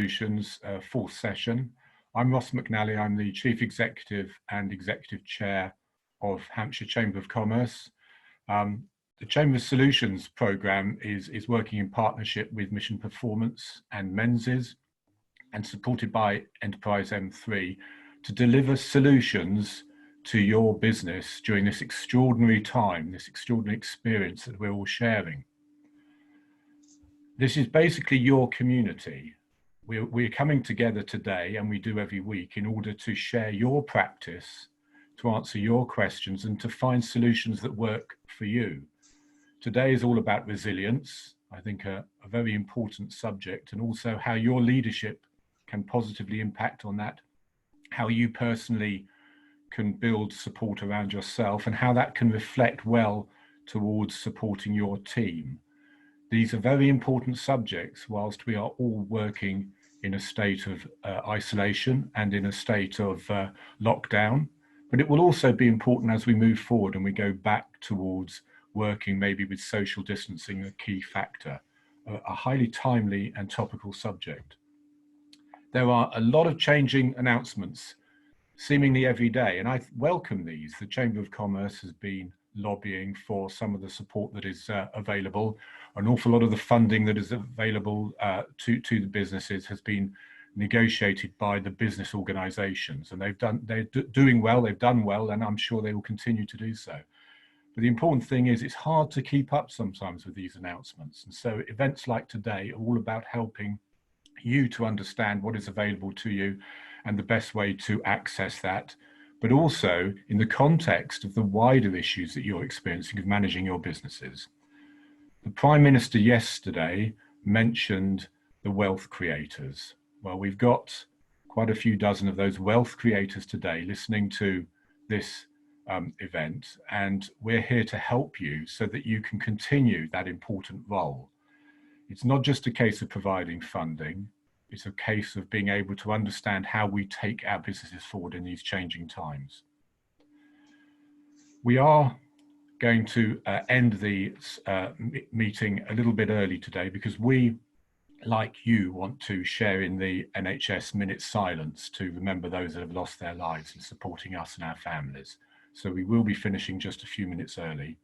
Solutions, fourth session. I'm Ross McNally. I'm the Chief Executive and Executive Chair of Hampshire Chamber of Commerce. The Chamber Solutions programme is working in partnership with Mission Performance and Menzies and supported by Enterprise M3 to deliver solutions to your business during this extraordinary time, this extraordinary experience that we're all sharing. This is basically your community. We're coming together today, and we do every week, in order to share your practice, to answer your questions and to find solutions that work for you. Today is all about resilience, I think a very important subject, and also how your leadership can positively impact on that, how you personally can build support around yourself, and how that can reflect well towards supporting your team. These are very important subjects whilst we are all working in a state of isolation and in a state of lockdown, but it will also be important as we move forward and we go back towards working maybe with social distancing, a key factor, a highly timely and topical subject. There are a lot of changing announcements seemingly every day, and I welcome these. The Chamber of Commerce has been lobbying for some of the support that is available. An awful lot of the funding that is available to the businesses has been negotiated by the business organisations, and they're doing well, they've done well, and I'm sure they will continue to do so. But the important thing is it's hard to keep up sometimes with these announcements, and so events like today are all about helping you to understand what is available to you and the best way to access that, but also in the context of the wider issues that you're experiencing of managing your businesses. The Prime Minister yesterday mentioned the wealth creators. Well, we've got quite a few dozen of those wealth creators today listening to this event, and we're here to help you so that you can continue that important role. It's not just a case of providing funding, it's a case of being able to understand how we take our businesses forward in these changing times. We are going to end the meeting a little bit early today because we, like you, want to share in the NHS minute's silence to remember those that have lost their lives in supporting us and our families. So we will be finishing just a few minutes early.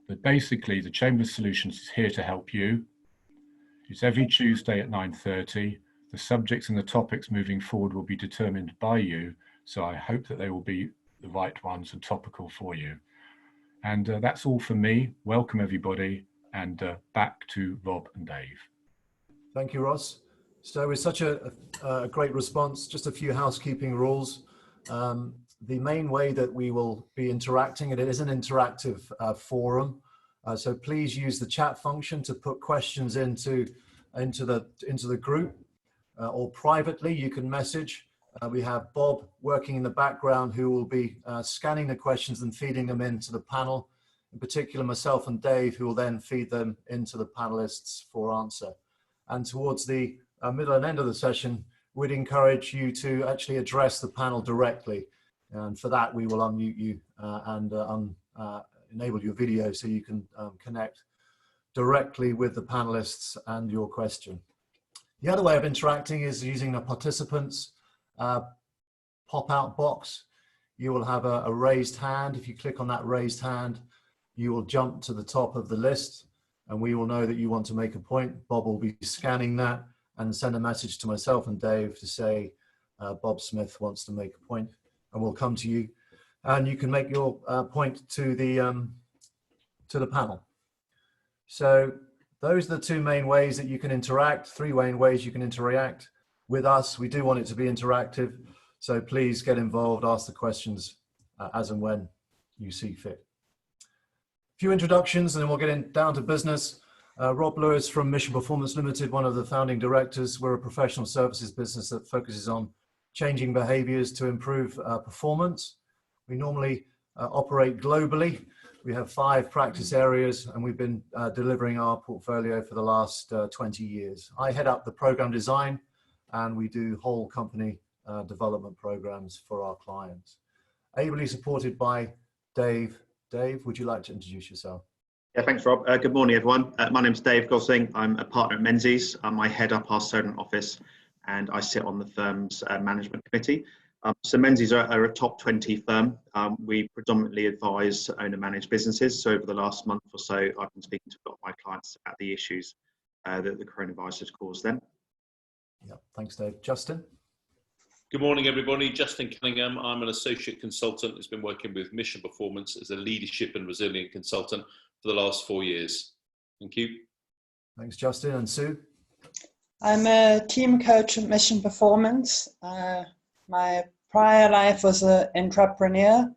But basically, the Chamber of Solutions is here to help you. It's every Tuesday at 9:30. The subjects and the topics moving forward will be determined by you, so I hope that they will be the right ones and topical for you. And that's all from me. Welcome everybody, and back to Rob and Dave. Thank you, Ross. So with such a great response, just a few housekeeping rules. The main way that we will be interacting, and it is an interactive forum, so please use the chat function to put questions into the group, or privately you can message. We have Bob working in the background who will be scanning the questions and feeding them into the panel. In particular, myself and Dave, who will then feed them into the panelists for answer. And towards the middle and end of the session, we'd encourage you to actually address the panel directly. And for that, we will unmute you and enable your video so you can connect directly with the panelists and your question. The other way of interacting is using a participants pop-out box. You will have a raised hand. If you click on that raised hand, you will jump to the top of the list, and we will know that you want to make a point. Bob will be scanning that and send a message to myself and Dave to say Bob Smith wants to make a point, and we'll come to you. And you can make your point to the panel. So those are the two main ways that you can interact, three main ways you can interact with us. We do want it to be interactive, so please get involved, ask the questions as and when you see fit. A few introductions and then we'll get down to business. Rob Lewis from Mission Performance Limited, one of the founding directors. We're a professional services business that focuses on changing behaviors to improve performance. We normally operate globally. We have 5 practice areas, and we've been delivering our portfolio for the last 20 years. I head up the program design, and we do whole company development programs for our clients. Ably supported by Dave. Dave, would you like to introduce yourself? Yeah, thanks, Rob. Good morning, everyone. My name's Dave Gosling. I'm a partner at Menzies. I head up our Solent office, and I sit on the firm's management committee. So Menzies are a top 20 firm. We predominantly advise owner-managed businesses. So over the last month or so, I've been speaking to a lot of my clients about the issues that the coronavirus has caused them. Yeah, thanks, Dave. Justin? Good morning, everybody. Justin Cunningham. I'm an associate consultant who's been working with Mission Performance as a leadership and resilient consultant for the last 4 years. Thank you. Thanks, Justin. And Sue? I'm a team coach at Mission Performance. My prior life was an entrepreneur,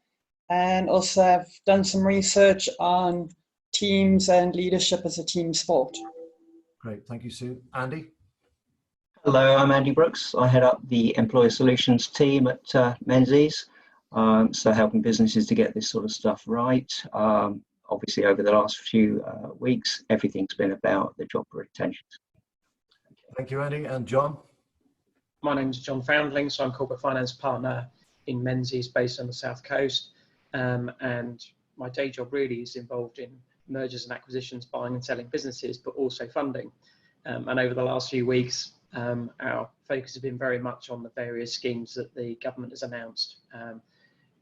and also I've done some research on teams and leadership as a team sport. Great, thank you, Sue. Andy? Hello, I'm Andy Brooks. I head up the Employer Solutions team at Menzies, so helping businesses to get this sort of stuff right. Obviously, over the last few weeks, everything's been about the job retention. Thank you, Andy. And John? My name is John Foundling, so I'm corporate finance partner in Menzies based on the South Coast. And my day job really is involved in mergers and acquisitions, buying and selling businesses, but also funding. And over the last few weeks, our focus has been very much on the various schemes that the government has announced.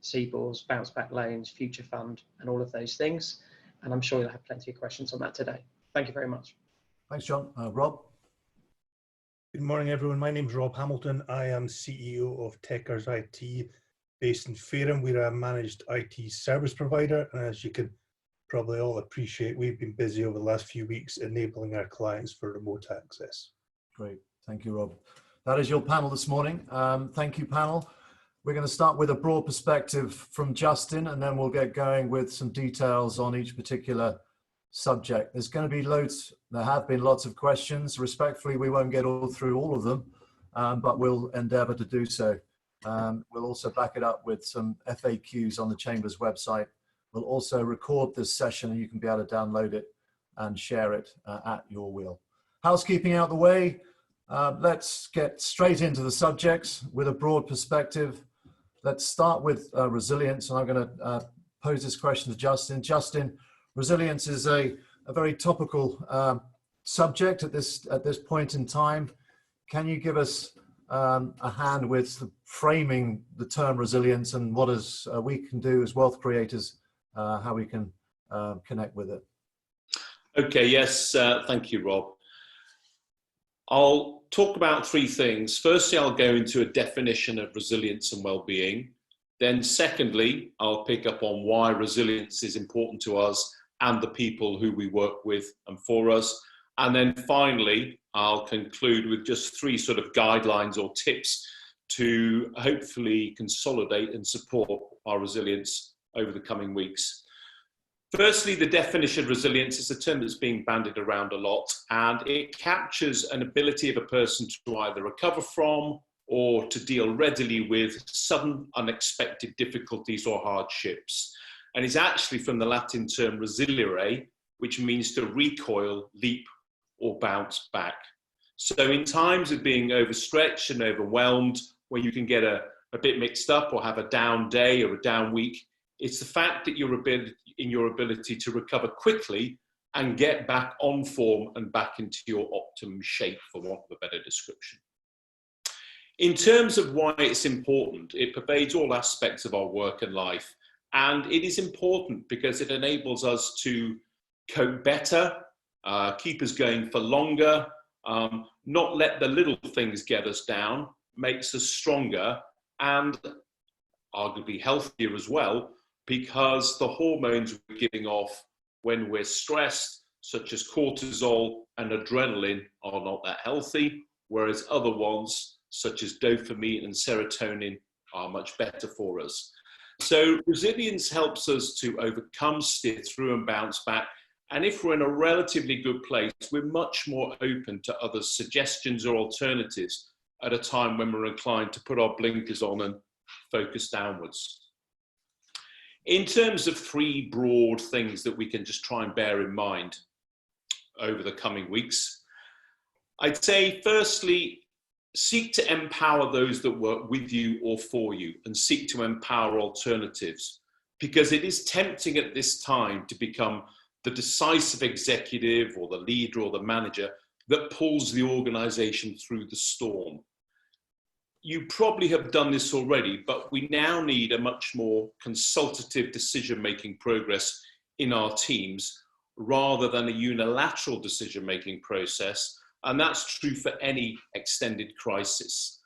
CBILS, bounce back loans, future fund, and all of those things. And I'm sure you'll have plenty of questions on that today. Thank you very much. Thanks, John. Rob? Good morning, everyone. My name is Rob Hamilton. I am CEO of Techers IT based in Fareham. We're a managed IT service provider. And as you can probably all appreciate, we've been busy over the last few weeks enabling our clients for remote access. Great. Thank you, Rob. That is your panel this morning. Thank you, panel. We're going to start with a broad perspective from Justin, and then we'll get going with some details on each particular subject. There's going to be there have been lots of questions. Respectfully, we won't get through all of them, but we'll endeavour to do so. We'll also back it up with some FAQs on the Chamber's website. We'll also record this session, and you can be able to download it and share it at your will. Housekeeping out the way, let's get straight into the subjects with a broad perspective. Let's start with resilience, and I'm going to pose this question to Justin. Justin, resilience is a very topical subject at this point in time. Can you give us a hand with framing the term resilience and what we can do as wealth creators, how we can connect with it? Okay, yes, thank you, Rob. I'll talk about 3 things. Firstly, I'll go into a definition of resilience and well-being. Then secondly, I'll pick up on why resilience is important to us and the people who we work with and for us. And then finally, I'll conclude with just 3 sort of guidelines or tips to hopefully consolidate and support our resilience over the coming weeks. Firstly, the definition of resilience is a term that's being bandied around a lot, and it captures an ability of a person to either recover from or to deal readily with sudden unexpected difficulties or hardships. And it's actually from the Latin term resilire, which means to recoil, leap, or bounce back. So in times of being overstretched and overwhelmed, when you can get a bit mixed up or have a down day or a down week, it's the fact that your ability to recover quickly and get back on form and back into your optimum shape, for want of a better description. In terms of why it's important, it pervades all aspects of our work and life. And it is important because it enables us to cope better, keep us going for longer, not let the little things get us down, makes us stronger and arguably healthier as well, because the hormones we're giving off when we're stressed, such as cortisol and adrenaline, are not that healthy, whereas other ones, such as dopamine and serotonin, are much better for us. So resilience helps us to overcome, steer through and bounce back. And if we're in a relatively good place, we're much more open to other suggestions or alternatives at a time when we're inclined to put our blinkers on and focus downwards. In terms of 3 broad things that we can just try and bear in mind over the coming weeks, I'd say firstly, seek to empower those that work with you or for you, and seek to empower alternatives, because it is tempting at this time to become the decisive executive or the leader or the manager that pulls the organization through the storm. you probably have done this already, but we now need a much more consultative decision-making progress in our teams rather than a unilateral decision-making process. And that's true for any extended crisis.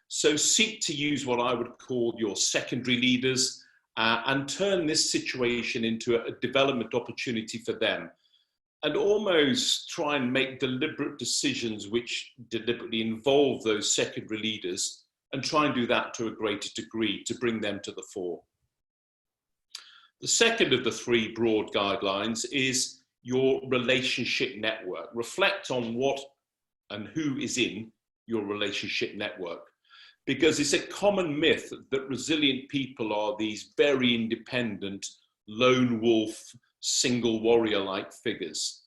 So seek to use what I would call your secondary leaders and turn this situation into a development opportunity for them. And almost try and make deliberate decisions which deliberately involve those secondary leaders, and try and do that to a greater degree to bring them to the fore. The second of the three broad guidelines is your relationship network. Reflect on what and who is in your relationship network, because it's a common myth that resilient people are these very independent, lone wolf, single warrior-like figures.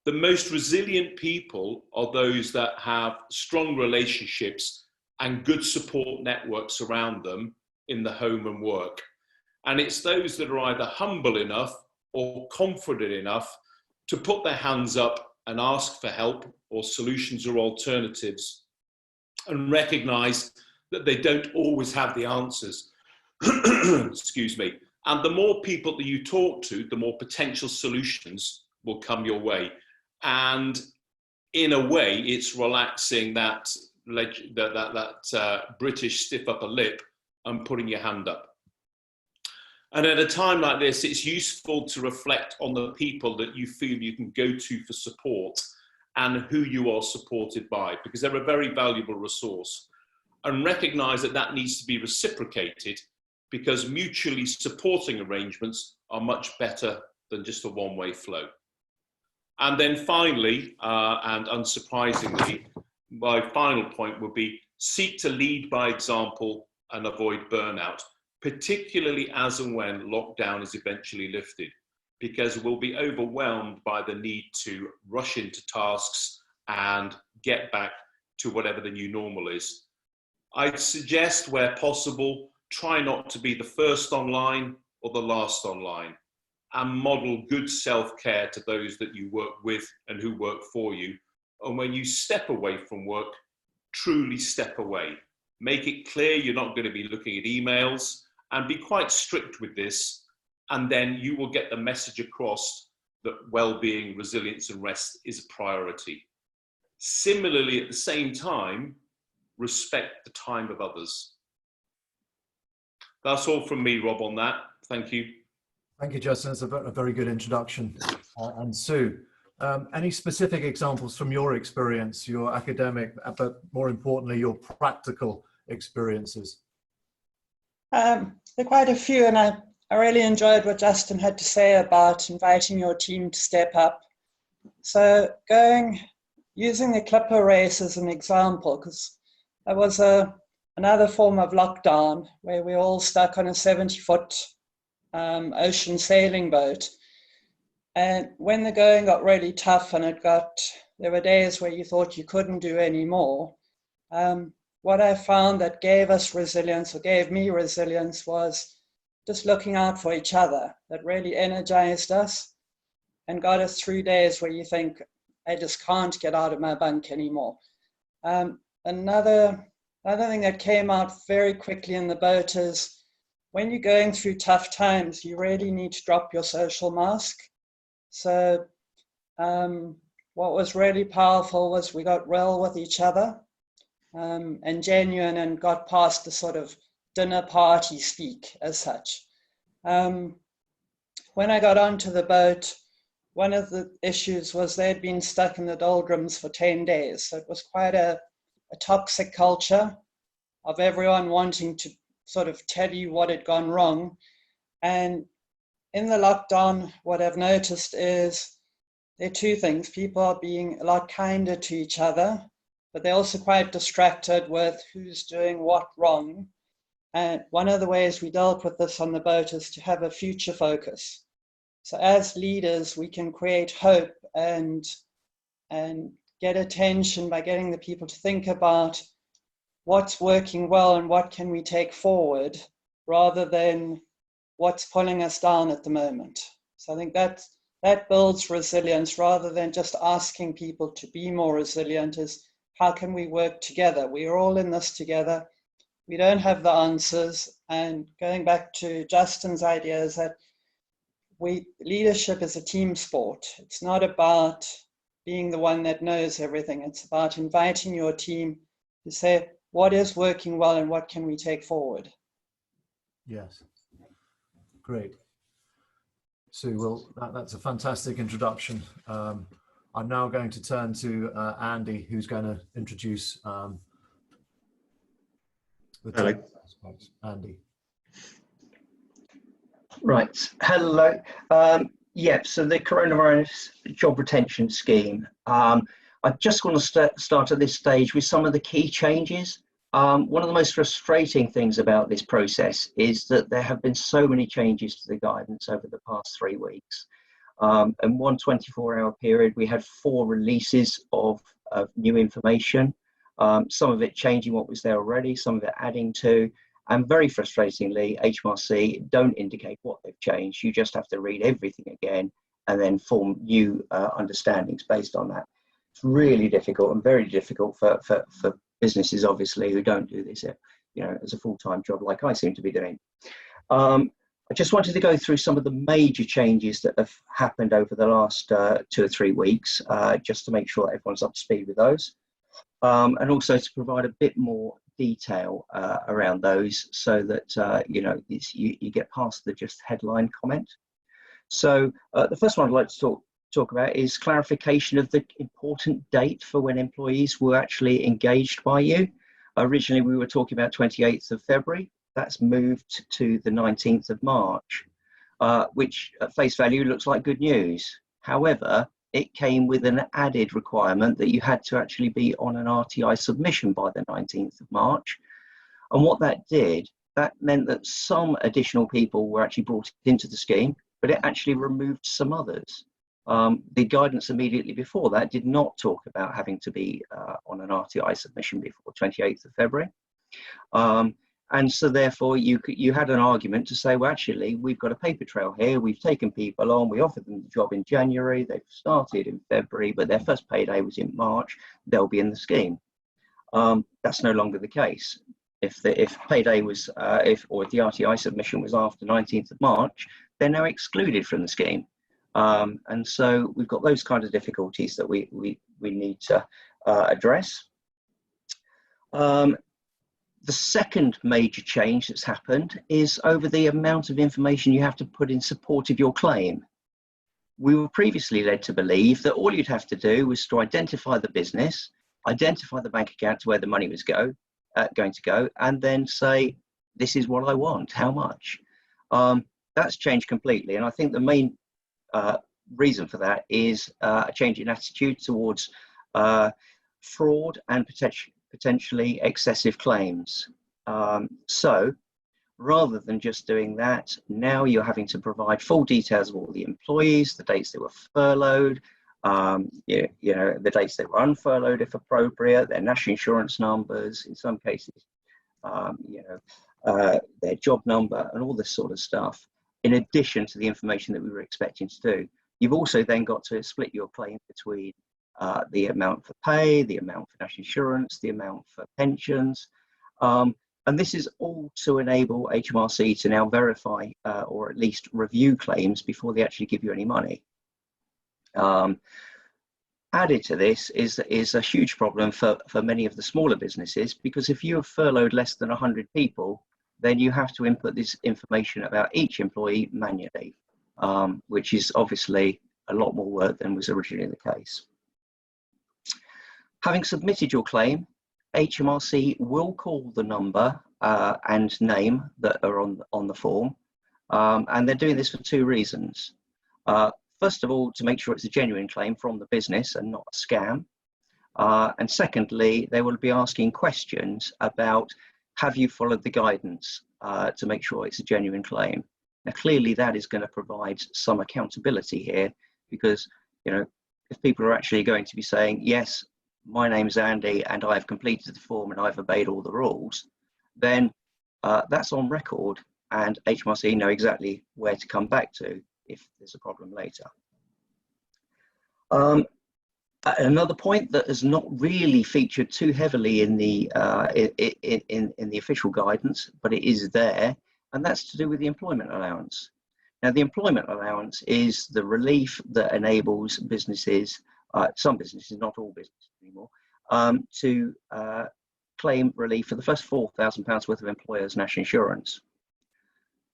The most resilient people are those that have strong relationships and good support networks around them in the home and work. And it's those that are either humble enough or confident enough to put their hands up and ask for help or solutions or alternatives, and recognize that they don't always have the answers. Excuse me. And the more people that you talk to, the more potential solutions will come your way. And in a way, it's relaxing that British stiff upper lip and putting your hand up. And at a time like this, it's useful to reflect on the people that you feel you can go to for support and who you are supported by, because they're a very valuable resource. And recognize that that needs to be reciprocated, because mutually supporting arrangements are much better than just a one-way flow. And then finally, and unsurprisingly, my final point would be seek to lead by example and avoid burnout, particularly as and when lockdown is eventually lifted, because we'll be overwhelmed by the need to rush into tasks and get back to whatever the new normal is. I'd suggest, where possible, try not to be the first online or the last online, and model good self-care to those that you work with and who work for you. And when you step away from work, truly step away. Make it clear you're not going to be looking at emails, and be quite strict with this, and then you will get the message across that well-being, resilience and rest is a priority. Similarly, at the same time, respect the time of others. That's all from me, Rob, on that. Thank you. Thank you, Justin. It's a very good introduction. And Sue, any specific examples from your experience, your academic, but more importantly, your practical experiences? There are quite a few, and I really enjoyed what Justin had to say about inviting your team to step up. So using the Clipper race as an example, because there was another form of lockdown where we all stuck on a 70-foot ocean sailing boat. And when the going got really tough and there were days where you thought you couldn't do any more, what I found that gave us resilience, or gave me resilience, was just looking out for each other. That really energized us and got us through days where you think, I just can't get out of my bunk anymore. Another thing that came out very quickly in the boat is when you're going through tough times, you really need to drop your social mask. So what was really powerful was we got real with each other and genuine, and got past the sort of dinner party speak as such. When I got onto the boat, one of the issues was they'd been stuck in the doldrums for 10 days. So it was quite a toxic culture of everyone wanting to sort of tell you what had gone wrong. And in the lockdown, what I've noticed is there are two things. People are being a lot kinder to each other, but they're also quite distracted with who's doing what wrong. And one of the ways we dealt with this on the boat is to have a future focus. So as leaders, we can create hope and get attention by getting the people to think about what's working well and what can we take forward, rather than what's pulling us down at the moment. So I think that builds resilience, rather than just asking people to be more resilient, is how can we work together? We are all in this together. We don't have the answers. And going back to Justin's idea is that leadership is a team sport. It's not about being the one that knows everything. It's about inviting your team to say, what is working well and what can we take forward? Yes, great. Sue, well, that's a fantastic introduction. I'm now going to turn to Andy, who's going to introduce the Hello. Andy. Right. Hello. Yeah, so the coronavirus job retention scheme. I just want to start at this stage with some of the key changes. One of the most frustrating things about this process is that there have been so many changes to the guidance over the past 3 weeks. In one 24-hour period, we had 4 releases of new information, some of it changing what was there already, some of it adding to, and very frustratingly, HMRC don't indicate what they've changed. You just have to read everything again and then form new understandings based on that. It's really difficult and very difficult for businesses, obviously, who don't do this, as a full-time job like I seem to be doing. I just wanted to go through some of the major changes that have happened over the last 2 or 3 weeks, just to make sure that everyone's up to speed with those. And also to provide a bit more detail around those so that, you get past the just headline comment. So the first one I'd like to talk about is clarification of the important date for when employees were actually engaged by you. Originally, we were talking about 28th of February. That's moved to the 19th of March, which at face value looks like good news. However, it came with an added requirement that you had to actually be on an RTI submission by the 19th of March. And what that did, that meant that some additional people were actually brought into the scheme, but it actually removed some others. The guidance immediately before that did not talk about having to be on an RTI submission before 28th of February. And so therefore you had an argument to say, well, actually, we've got a paper trail here. We've taken people on, we offered them the job in January, they've started in February, but their first payday was in March, they'll be in the scheme. That's no longer the case. If payday was, or if the RTI submission was after 19th of March, they're now excluded from the scheme. And so we've got those kind of difficulties that we need to address. The second major change that's happened is over the amount of information you have to put in support of your claim. We were previously led to believe that all you'd have to do was to identify the business, identify the bank account to where the money was going to go, and then say, this is what I want, how much? That's changed completely. And I think the main reason for that is a change in attitude towards fraud and potentially excessive claims. So rather than just doing that, now you're having to provide full details of all the employees, the dates they were furloughed, the dates they were unfurloughed if appropriate, their national insurance numbers, in some cases, their job number and all this sort of stuff, in addition to the information that we were expecting to do. You've also then got to split your claim between the amount for pay, the amount for national insurance, the amount for pensions. And this is all to enable HMRC to now verify or at least review claims before they actually give you any money. Added to this is a huge problem for many of the smaller businesses, because if you have furloughed less than 100 people, then you have to input this information about each employee manually, which is obviously a lot more work than was originally the case. Having submitted your claim, HMRC will call the number and name that are on the form, and they're doing this for 2 reasons. First of all, to make sure it's a genuine claim from the business and not a scam. And secondly, they will be asking questions about, have you followed the guidance to make sure it's a genuine claim? Now, clearly that is going to provide some accountability here, because, if people are actually going to be saying, yes, my name's Andy and I've completed the form and I've obeyed all the rules, then that's on record, and HMRC know exactly where to come back to if there's a problem later. Another point that has not really featured too heavily in the official guidance, but it is there, and that's to do with the employment allowance. Now, the employment allowance is the relief that enables businesses, some businesses, not all businesses anymore, to claim relief for the first £4,000 worth of employers' national insurance.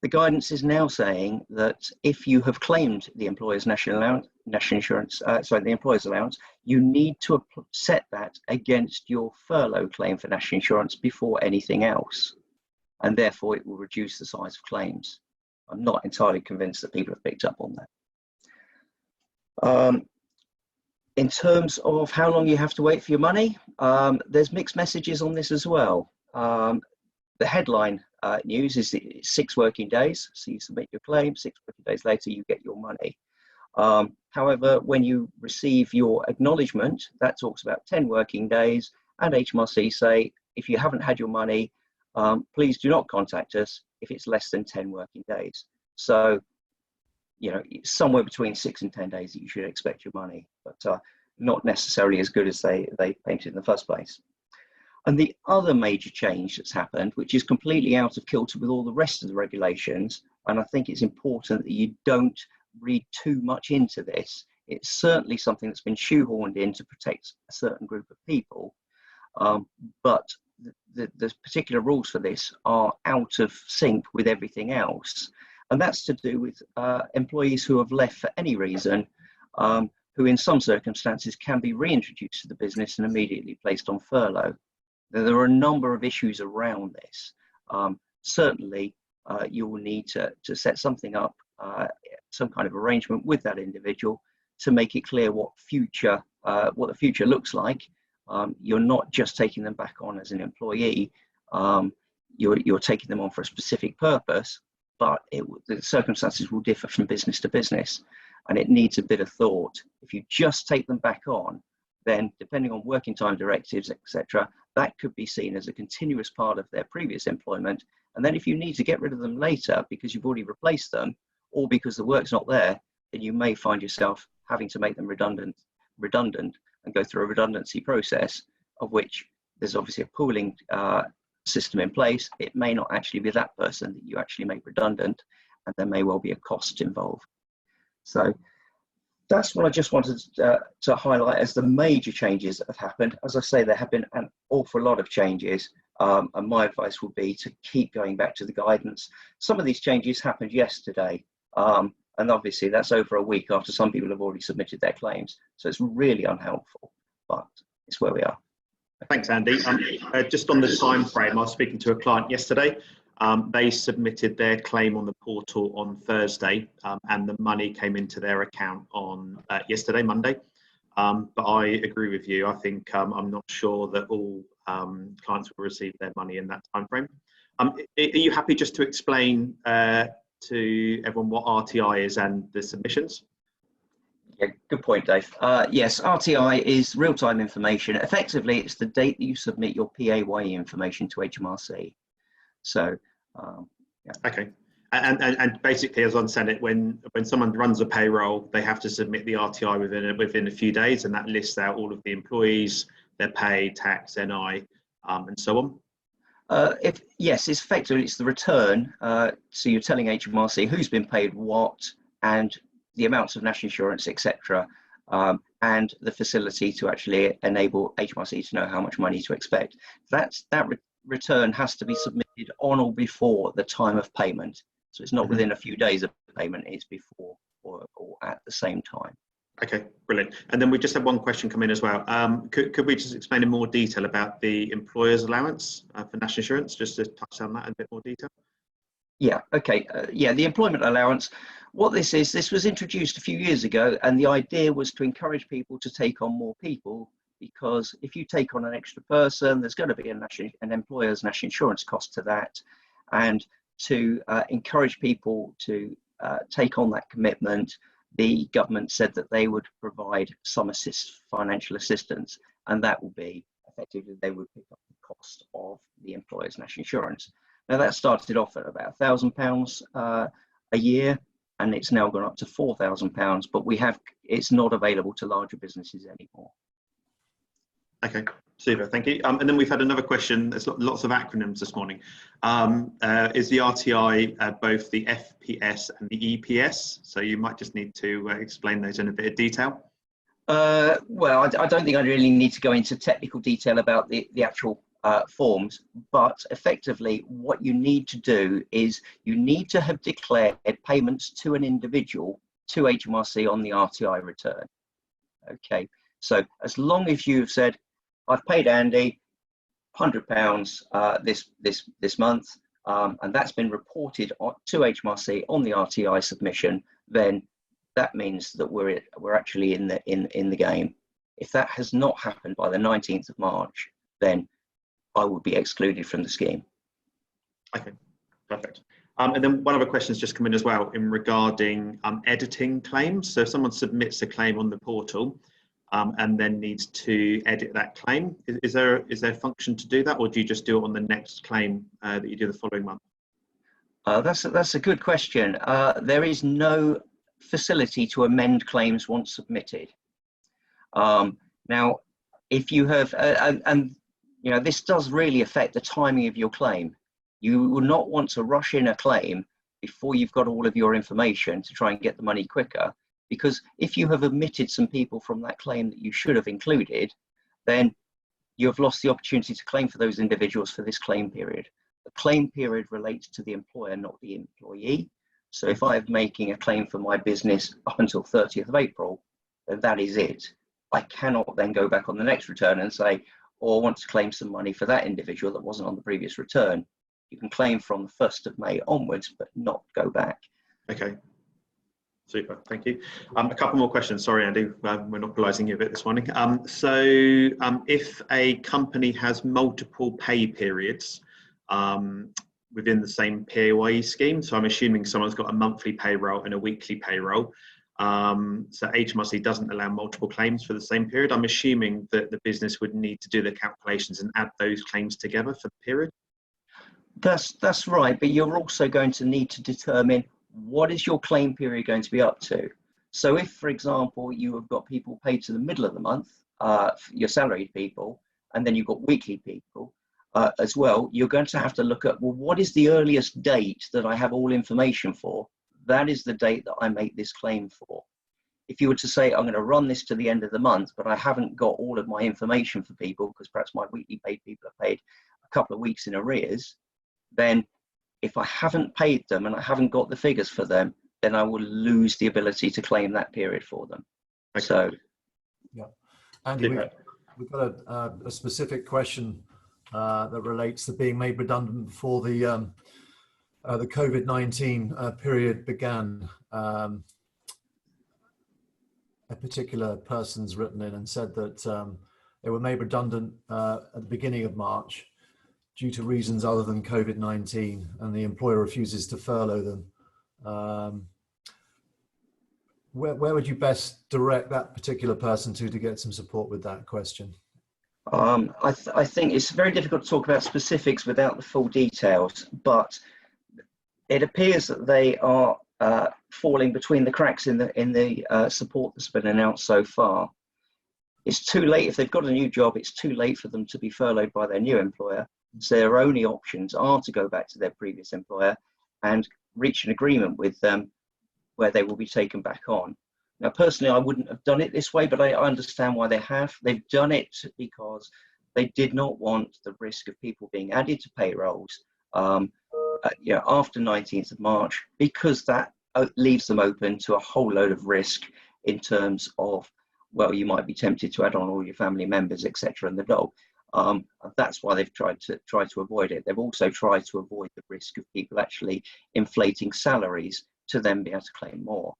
The guidance is now saying that if you have claimed the employer's national insurance, the employer's allowance, you need to set that against your furlough claim for national insurance before anything else, and therefore it will reduce the size of claims. I'm not entirely convinced that people have picked up on that. In terms of how long you have to wait for your money, there's mixed messages on this as well. The headline news is 6 working days. So you submit your claim, 6 working days later, you get your money. However, when you receive your acknowledgement, that talks about 10 working days, and HMRC say, if you haven't had your money, please do not contact us if it's less than 10 working days. So, you know, somewhere between 6 and 10 days that you should expect your money, but not necessarily as good as they painted in the first place. And the other major change that's happened, which is completely out of kilter with all the rest of the regulations, and I think it's important that you don't read too much into this. It's certainly something that's been shoehorned in to protect a certain group of people, but the particular rules for this are out of sync with everything else. And that's to do with employees who have left for any reason, who in some circumstances can be reintroduced to the business and immediately placed on furlough. There are a number of issues around this. Certainly, you will need to set something up, some kind of arrangement with that individual to make it clear what the future looks like. You're not just taking them back on as an employee, you're taking them on for a specific purpose, but the circumstances will differ from business to business, and it needs a bit of thought. If you just take them back on, then depending on working time directives, etc., that could be seen as a continuous part of their previous employment. And then if you need to get rid of them later because you've already replaced them, or because the work's not there, then you may find yourself having to make them redundant and go through a redundancy process, of which there's obviously a pooling system in place. It may not actually be that person that you actually make redundant, and there may well be a cost involved. So that's what I just wanted to highlight as the major changes that have happened. As I say, there have been an awful lot of changes, and my advice would be to keep going back to the guidance. Some of these changes happened yesterday, and obviously that's over a week after some people have already submitted their claims. So it's really unhelpful, but it's where we are. Thanks, Andy. Just on the time frame, I was speaking to a client yesterday. They submitted their claim on the portal on Thursday, and the money came into their account on yesterday, Monday. But I agree with you. I think I'm not sure that all clients will receive their money in that time frame. Are you happy just to explain to everyone what RTI is and the submissions? Yeah, good point, Dave. Yes, RTI is real-time information. Effectively, it's the date that you submit your PAYE information to HMRC. So, yeah. Okay. And basically, as I understand it, when someone runs a payroll, they have to submit the RTI within a few days, and that lists out all of the employees, their pay, tax, NI, and so on. Yes, it's effectively it's the return. So you're telling HMRC who's been paid what and the amounts of national insurance, etc., and the facility to actually enable HMRC to know how much money to expect. That return has to be submitted on or before the time of payment. So it's not within a few days of payment, it's before or at the same time. Okay, brilliant. And then we just had one question come in as well. Could we just explain in more detail about the employer's allowance for national insurance, just to touch on that in a bit more detail? Yeah, okay. Yeah, the employment allowance, what this is, this was introduced a few years ago, and the idea was to encourage people to take on more people, because if you take on an extra person, there's going to be an employer's national insurance cost to that. And to encourage people to take on that commitment, the government said that they would provide some financial assistance, and that will be effectively they would pick up the cost of the employer's national insurance. Now that started off at about £1,000 a year, and it's now gone up to £4,000, but it's not available to larger businesses anymore. Okay, super, thank you. And then we've had another question. There's lots of acronyms this morning. Is the RTI both the FPS and the EPS? So you might just need to explain those in a bit of detail. Well, I don't think I really need to go into technical detail about the actual forms, but effectively what you need to do is you need to have declared payments to an individual to HMRC on the RTI return. Okay, so as long as you've said, I've paid Andy £100 this month, and that's been reported to HMRC on the RTI submission, then that means that we're actually in the game. If that has not happened by the 19th of March, then I would be excluded from the scheme. Okay, perfect. And then one other question has just come in as well in regarding editing claims. So if someone submits a claim on the portal and then needs to edit that claim, is there a function to do that, or do you just do it on the next claim that you do the following month? That's a good question. There is no facility to amend claims once submitted. Now, if you have, and you know, this does really affect the timing of your claim. You will not want to rush in a claim before you've got all of your information to try and get the money quicker, because if you have omitted some people from that claim that you should have included, then you have lost the opportunity to claim for those individuals for this claim period. The claim period relates to the employer, not the employee. So if I'm making a claim for my business up until 30th of April, then that is it. I cannot then go back on the next return and say, or want to claim some money for that individual that wasn't on the previous return. You can claim from the 1st of May onwards, but not go back. Okay, super, thank you. A couple more questions. Sorry, Andy, we're monopolising you a bit this morning. If a company has multiple pay periods within the same PAYE scheme, so I'm assuming someone's got a monthly payroll and a weekly payroll, so HMRC doesn't allow multiple claims for the same period. I'm assuming that the business would need to do the calculations and add those claims together for the period. That's right, but you're also going to need to determine what is your claim period going to be up to. So if, for example, you have got people paid to the middle of the month, your salaried people, and then you've got weekly people as well, you're going to have to look at, well, what is the earliest date that I have all information for? That is the date that I make this claim for. If you were to say, I'm going to run this to the end of the month, but I haven't got all of my information for people, because perhaps my weekly paid people are paid a couple of weeks in arrears, then if I haven't paid them and I haven't got the figures for them, then I will lose the ability to claim that period for them. Okay. So, yeah, Andy, we've got a specific question that relates to being made redundant before the COVID-19 period began. A particular person's written in and said that they were made redundant at the beginning of March due to reasons other than COVID-19, and the employer refuses to furlough them. Where would you best direct that particular person to get some support with that question? I think it's very difficult to talk about specifics without the full details, but it appears that they are falling between the cracks in the support that's been announced so far. It's too late. If they've got a new job, it's too late for them to be furloughed by their new employer. So their only options are to go back to their previous employer and reach an agreement with them where they will be taken back on. Now, personally, I wouldn't have done it this way, but I understand why they have. They've done it because they did not want the risk of people being added to payrolls after 19th of March, because that leaves them open to a whole load of risk in terms of, well, you might be tempted to add on all your family members, etc., and the dog. That's why they've tried to avoid it. They've also tried to avoid the risk of people actually inflating salaries to then be able to claim more.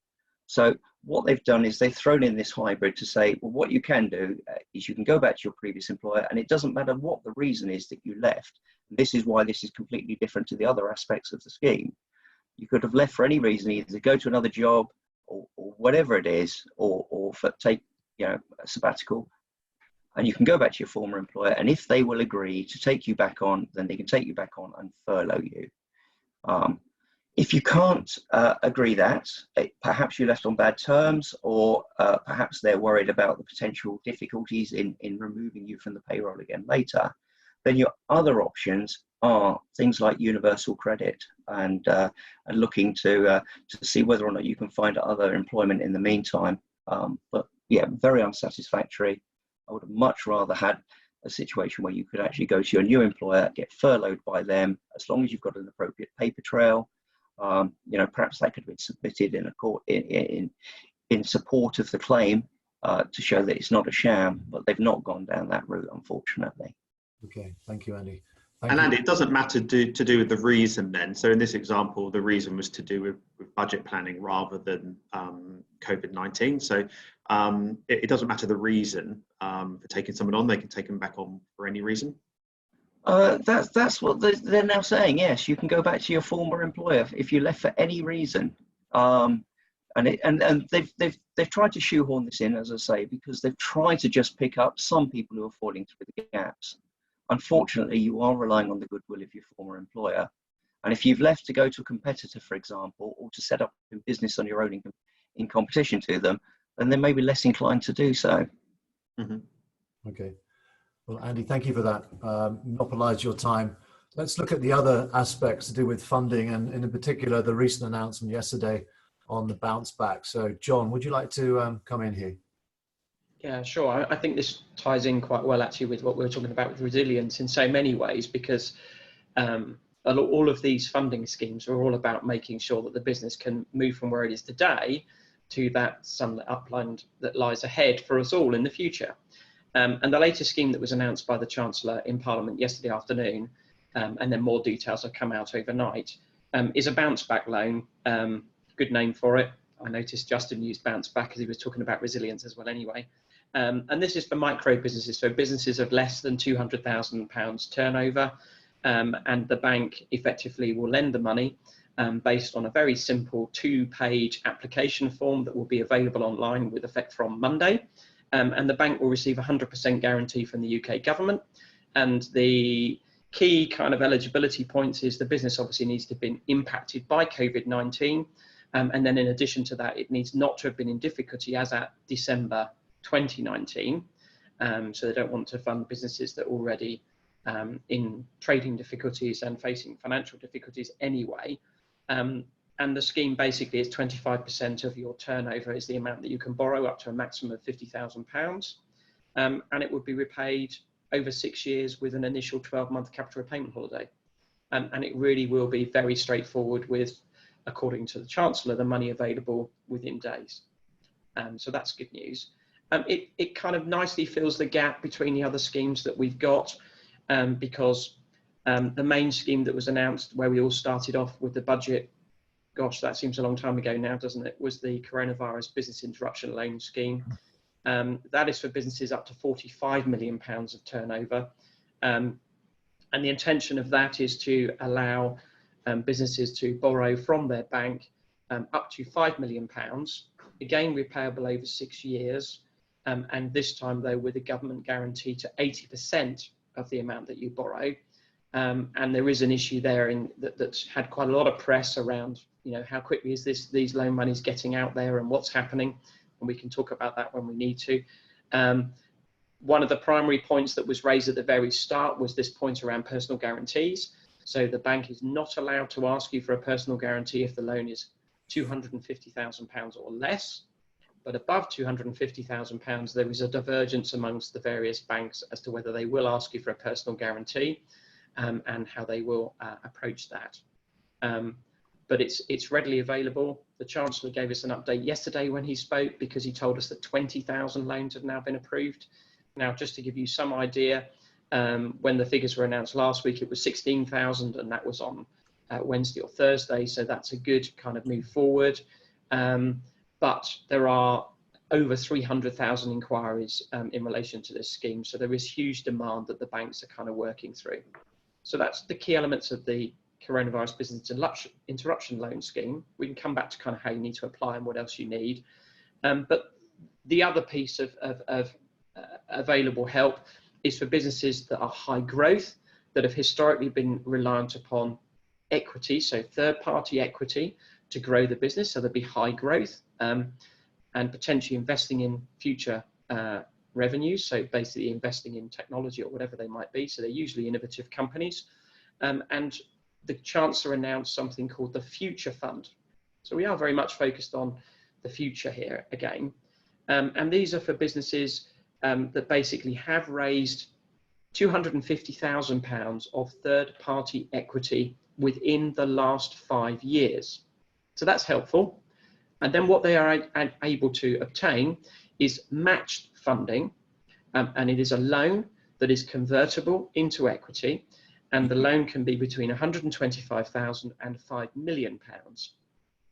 So what they've done is they've thrown in this hybrid to say, well, what you can do is you can go back to your previous employer, and it doesn't matter what the reason is that you left. This is why this is completely different to the other aspects of the scheme. You could have left for any reason, either to go to another job or whatever it is, or for take a sabbatical, and you can go back to your former employer, and if they will agree to take you back on, then they can take you back on and furlough you. If you can't agree that, perhaps you're left on bad terms, or perhaps they're worried about the potential difficulties in removing you from the payroll again later, then your other options are things like universal credit and looking to see whether or not you can find other employment in the meantime. But yeah, very unsatisfactory. I would have much rather had a situation where you could actually go to your new employer, get furloughed by them, as long as you've got an appropriate paper trail. Perhaps that could have been submitted in a court in support of the claim to show that it's not a sham, but they've not gone down that route, unfortunately. Okay, thank you, Andy. And Andy, it doesn't matter to do with the reason then. So in this example, the reason was to do with budget planning rather than COVID-19. So it doesn't matter the reason for taking someone on. They can take them back on for any reason. That's what they're now saying. Yes, you can go back to your former employer if you left for any reason. And they've tried to shoehorn this in, as I say, because they've tried to just pick up some people who are falling through the gaps. Unfortunately, you are relying on the goodwill of your former employer. And if you've left to go to a competitor, for example, or to set up a business on your own in competition to them, then they may be less inclined to do so. Mm-hmm. Okay. Well, Andy, thank you for that. Monopolize your time. Let's look at the other aspects to do with funding, and in particular, the recent announcement yesterday on the bounce back. So, John, would you like to come in here? Yeah, sure. I think this ties in quite well actually with what we were talking about with resilience in so many ways, because all of these funding schemes are all about making sure that the business can move from where it is today to that sunlit upland that lies ahead for us all in the future. And the latest scheme that was announced by the Chancellor in Parliament yesterday afternoon, and then more details have come out overnight, is a bounce back loan. Good name for it. I noticed Justin used bounce back as he was talking about resilience as well anyway. And this is for micro businesses, so businesses of less than £200,000 turnover, and the bank effectively will lend the money based on a very simple 2-page application form that will be available online with effect from Monday. And the bank will receive 100% guarantee from the UK government. And the key kind of eligibility points is the business obviously needs to have been impacted by COVID-19. And then in addition to that, it needs not to have been in difficulty as at December 2019. So they don't want to fund businesses that are already in trading difficulties and facing financial difficulties anyway. And the scheme basically is 25% of your turnover is the amount that you can borrow, up to a maximum of £50,000. And it would be repaid over 6 years with an initial 12-month capital repayment holiday. And it really will be very straightforward with, according to the Chancellor, the money available within days. So that's good news. It kind of nicely fills the gap between the other schemes that we've got, because the main scheme that was announced, where we all started off with the budget, gosh, that seems a long time ago now, doesn't it, was the Coronavirus Business Interruption Loan Scheme. That is for businesses up to £45 million of turnover. And the intention of that is to allow businesses to borrow from their bank up to £5 million, again repayable over 6 years, and this time though with a government guarantee to 80% of the amount that you borrow. And there is an issue there that's had quite a lot of press around, how quickly is these loan monies getting out there and what's happening, and we can talk about that when we need to. One of the primary points that was raised at the very start was this point around personal guarantees. So the bank is not allowed to ask you for a personal guarantee if the loan is £250,000 or less, but above £250,000, there is a divergence amongst the various banks as to whether they will ask you for a personal guarantee and how they will approach that. But it's readily available. The Chancellor gave us an update yesterday when he spoke, because he told us that 20,000 loans have now been approved. Now, just to give you some idea, when the figures were announced last week, it was 16,000, and that was on Wednesday or Thursday. So that's a good kind of move forward. But there are over 300,000 inquiries in relation to this scheme. So there is huge demand that the banks are kind of working through. So that's the key elements of the Coronavirus Business Interruption Loan Scheme. We can come back to kind of how you need to apply and what else you need. But the other piece of available help is for businesses that are high growth, that have historically been reliant upon equity, so third-party equity to grow the business. So there'll be high growth and potentially investing in future revenues. So basically investing in technology or whatever they might be. So they're usually innovative companies. And the Chancellor announced something called the Future Fund. So we are very much focused on the future here again. And these are for businesses that basically have raised £250,000 of third-party equity within the last 5 years. So that's helpful. And then what they are able to obtain is matched funding, and it is a loan that is convertible into equity, and the loan can be between £125,000 and £5 million.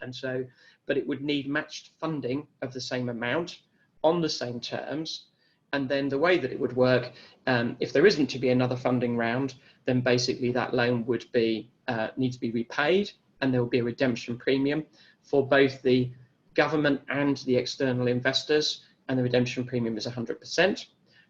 And so, but it would need matched funding of the same amount on the same terms. And then the way that it would work, if there isn't to be another funding round, then basically that loan would be need to be repaid, and there will be a redemption premium for both the government and the external investors, and the redemption premium is 100%.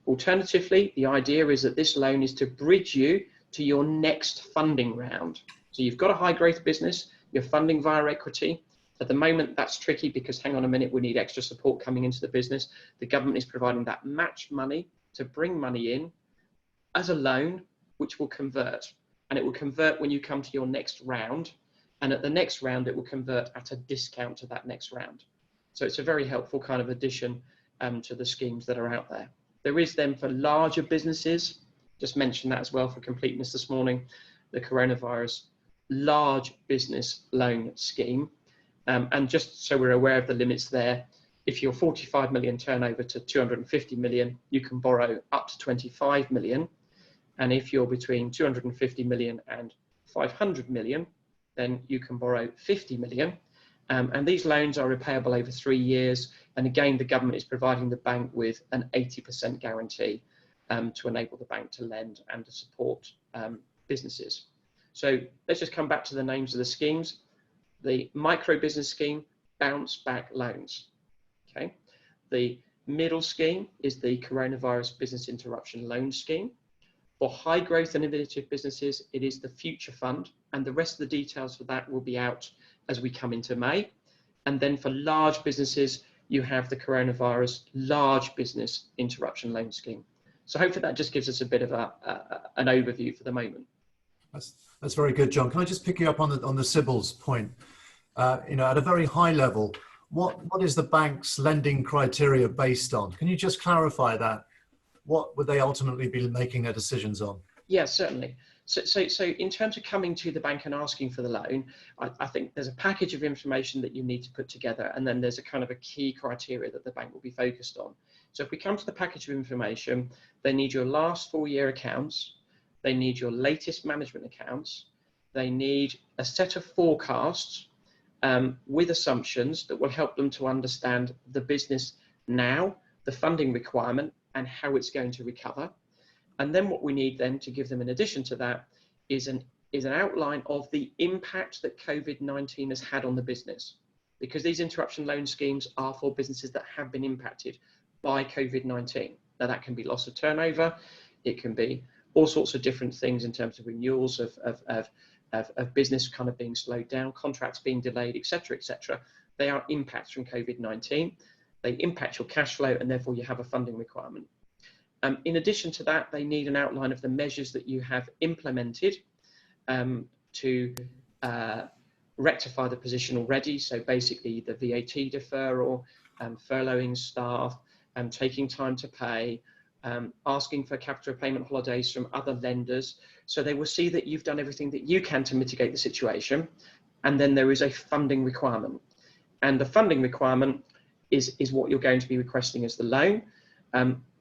Alternatively, the idea is that this loan is to bridge you to your next funding round. So you've got a high growth business, you're funding via equity. At the moment, that's tricky because, hang on a minute, we need extra support coming into the business. The government is providing that matched money to bring money in as a loan, which will convert. And it will convert when you come to your next round. And at the next round, it will convert at a discount to that next round. So it's a very helpful kind of addition to the schemes that are out there. There is then for larger businesses, just mentioned that as well for completeness this morning, the coronavirus large business loan scheme. And just so we're aware of the limits there, if you're 45 million turnover to 250 million, you can borrow up to 25 million. And if you're between 250 million and 500 million, then you can borrow 50 million. And these loans are repayable over 3 years. And again, the government is providing the bank with an 80% guarantee to enable the bank to lend and to support businesses. So let's just come back to the names of the schemes. The micro business scheme, bounce back loans. Okay. The middle scheme is the coronavirus business interruption loan scheme. For high growth and innovative businesses, it is the Future Fund, and the rest of the details for that will be out as we come into May. And then for large businesses, you have the coronavirus large business interruption loan scheme. So hopefully that just gives us a bit of an overview for the moment. That's very good, John. Can I just pick you up on the Sybil's point? At a very high level, what is the bank's lending criteria based on? Can you just clarify that? What would they ultimately be making their decisions on? Yeah, certainly. So in terms of coming to the bank and asking for the loan, I think there's a package of information that you need to put together, and then there's a kind of a key criteria that the bank will be focused on. So if we come to the package of information, they need your last 4-year accounts, they need your latest management accounts, they need a set of forecasts with assumptions that will help them to understand the business now, the funding requirement, and how it's going to recover. And then what we need then to give them in addition to that is an outline of the impact that COVID-19 has had on the business, because these interruption loan schemes are for businesses that have been impacted by COVID-19. Now that can be loss of turnover, it can be all sorts of different things in terms of renewals of business kind of being slowed down, contracts being delayed, etc., etc. They are impacts from COVID-19. They impact your cash flow, and therefore you have a funding requirement. In addition to that, they need an outline of the measures that you have implemented to rectify the position already. So basically the VAT deferral, furloughing staff, taking time to pay, asking for capital repayment holidays from other lenders. So they will see that you've done everything that you can to mitigate the situation. And then there is a funding requirement. And the funding requirement is what you're going to be requesting as the loan.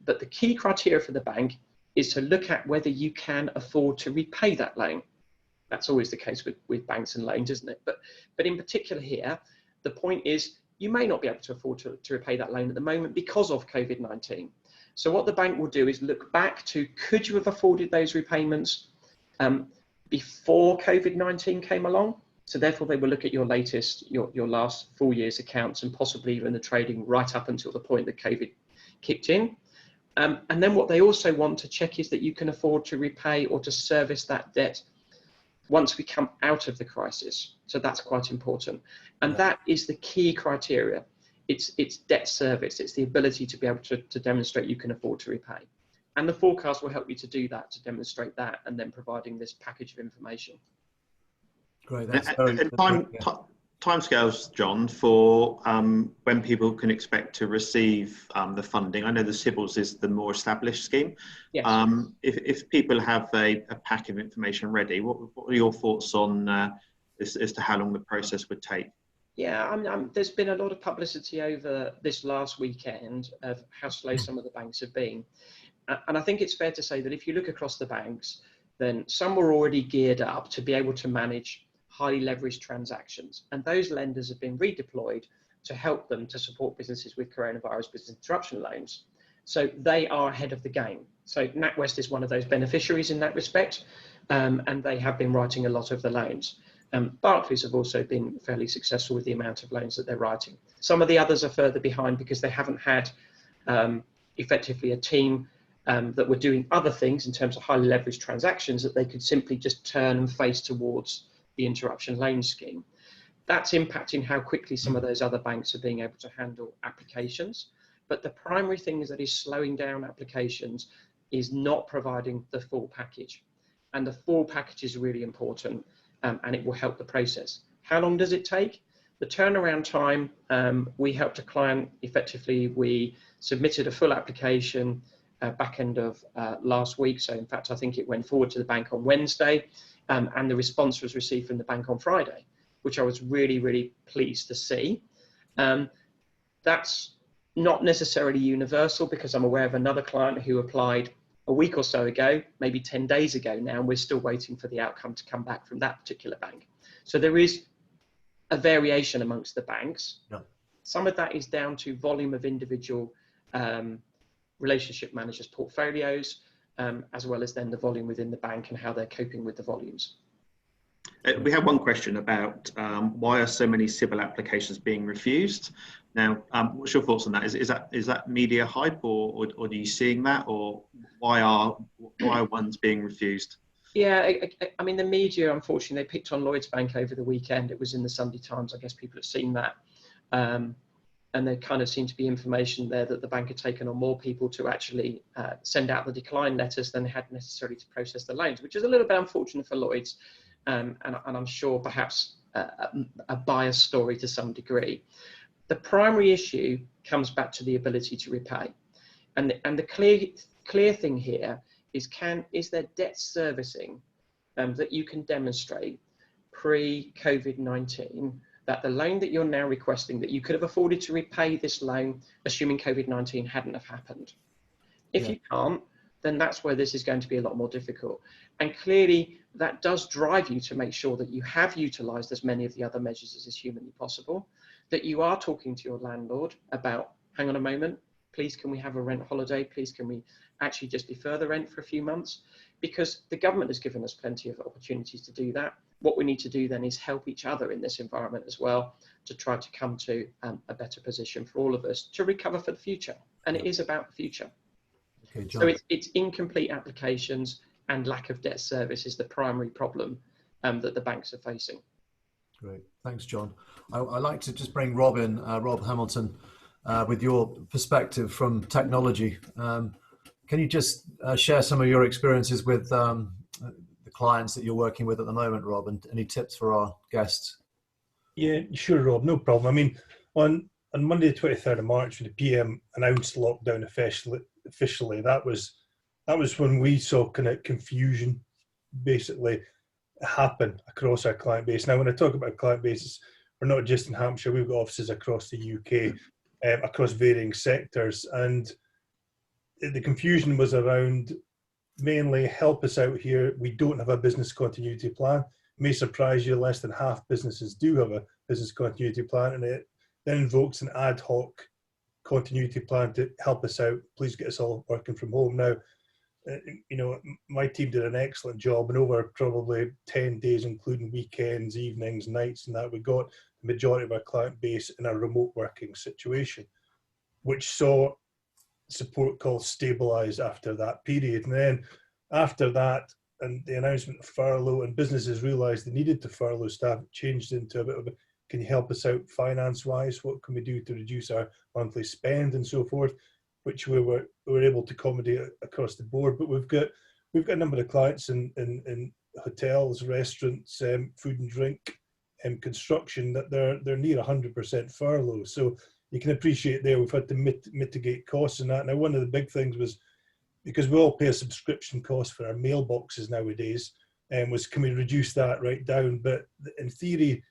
But the key criteria for the bank is to look at whether you can afford to repay that loan. That's always the case with banks and loans, isn't it? But in particular here, the point is you may not be able to afford to repay that loan at the moment because of COVID-19. So what the bank will do is look back to, could you have afforded those repayments before COVID-19 came along? So therefore they will look at your latest, your last 4 years accounts, and possibly even the trading right up until the point that COVID kicked in. And then what they also want to check is that you can afford to repay or to service that debt once we come out of the crisis. So that's quite important. And that is the key criteria. It's debt service. It's the ability to be able to demonstrate you can afford to repay. And the forecast will help you to do that, to demonstrate that, and then providing this package of information. Great. That's very, timescales, John, for when people can expect to receive the funding. I know the CBILS is the more established scheme. Yes. If people have a pack of information ready, what are your thoughts on as to how long the process would take? Yeah, there's been a lot of publicity over this last weekend of how slow some of the banks have been. And I think it's fair to say that if you look across the banks, then some were already geared up to be able to manage highly leveraged transactions. And those lenders have been redeployed to help them to support businesses with coronavirus business interruption loans. So they are ahead of the game. So NatWest is one of those beneficiaries in that respect, and they have been writing a lot of the loans. Barclays have also been fairly successful with the amount of loans that they're writing. Some of the others are further behind because they haven't had effectively a team that were doing other things in terms of highly leveraged transactions that they could simply just turn and face towards the interruption loan scheme. That's impacting how quickly some of those other banks are being able to handle applications. But the primary thing that is slowing down applications is not providing the full package. And the full package is really important. And it will help the process. How long does it take? The turnaround time, we helped a client effectively. We submitted a full application back end of last week. So in fact, I think it went forward to the bank on Wednesday, and the response was received from the bank on Friday, which I was really, really pleased to see. That's not necessarily universal, because I'm aware of another client who applied a week or so ago, maybe 10 days ago now, and we're still waiting for the outcome to come back from that particular bank. So there is a variation amongst the banks. Yeah. Some of that is down to volume of individual relationship managers' portfolios, as well as then the volume within the bank and how they're coping with the volumes. We have one question about why are so many CBIL applications being refused? Now, what's your thoughts on that? Is that media hype, or are you seeing that, or why are ones being refused? Yeah, I mean, the media, unfortunately, they picked on Lloyds Bank over the weekend. It was in the Sunday Times. I guess people have seen that. And there kind of seemed to be information there that the bank had taken on more people to actually send out the decline letters than they had necessarily to process the loans, which is a little bit unfortunate for Lloyds. And I'm sure perhaps a biased story to some degree. The primary issue comes back to the ability to repay. And the clear thing here is there debt servicing that you can demonstrate pre-COVID-19, that the loan that you're now requesting, that you could have afforded to repay this loan, assuming COVID-19 hadn't have happened. If you can't, then that's where this is going to be a lot more difficult. And clearly that does drive you to make sure that you have utilised as many of the other measures as is humanly possible, that you are talking to your landlord about, hang on a moment, please can we have a rent holiday? Please can we actually just defer the rent for a few months? Because the government has given us plenty of opportunities to do that. What we need to do then is help each other in this environment as well, to try to come to a better position for all of us to recover for the future. And it is about the future. Okay, John. So it's incomplete applications and lack of debt service is the primary problem that the banks are facing. Great, thanks, John. I'd like to just bring Rob in, Rob Hamilton, with your perspective from technology. Can you just share some of your experiences with the clients that you're working with at the moment, Rob, and any tips for our guests? Yeah, sure, Rob, no problem. I mean, on Monday, the 23rd of March, when the PM announced lockdown officially, that was when we saw kind of confusion basically happen across our client base. Now, when I talk about client bases, we're not just in Hampshire, we've got offices across the UK, across varying sectors, and the confusion was around mainly help us out here. We don't have a business continuity plan. It may surprise you, less than half businesses do have a business continuity plan, and it then invokes an ad hoc continuity plan to help us out. Please get us all working from home. Now, you know, my team did an excellent job, and over probably 10 days, including weekends, evenings, nights, and that, we got the majority of our client base in a remote working situation, which saw support calls stabilize after that period. And then after that, and the announcement of furlough, and businesses realised they needed to furlough staff, it changed into a bit of a, can you help us out finance-wise? What can we do to reduce our monthly spend and so forth, which we were able to accommodate across the board. But we've got a number of clients in hotels, restaurants, food and drink, and construction that they're near 100% furlough. So you can appreciate there we've had to mitigate costs in that. Now, one of the big things was, because we all pay a subscription cost for our mailboxes nowadays, was can we reduce that right down? But in theory,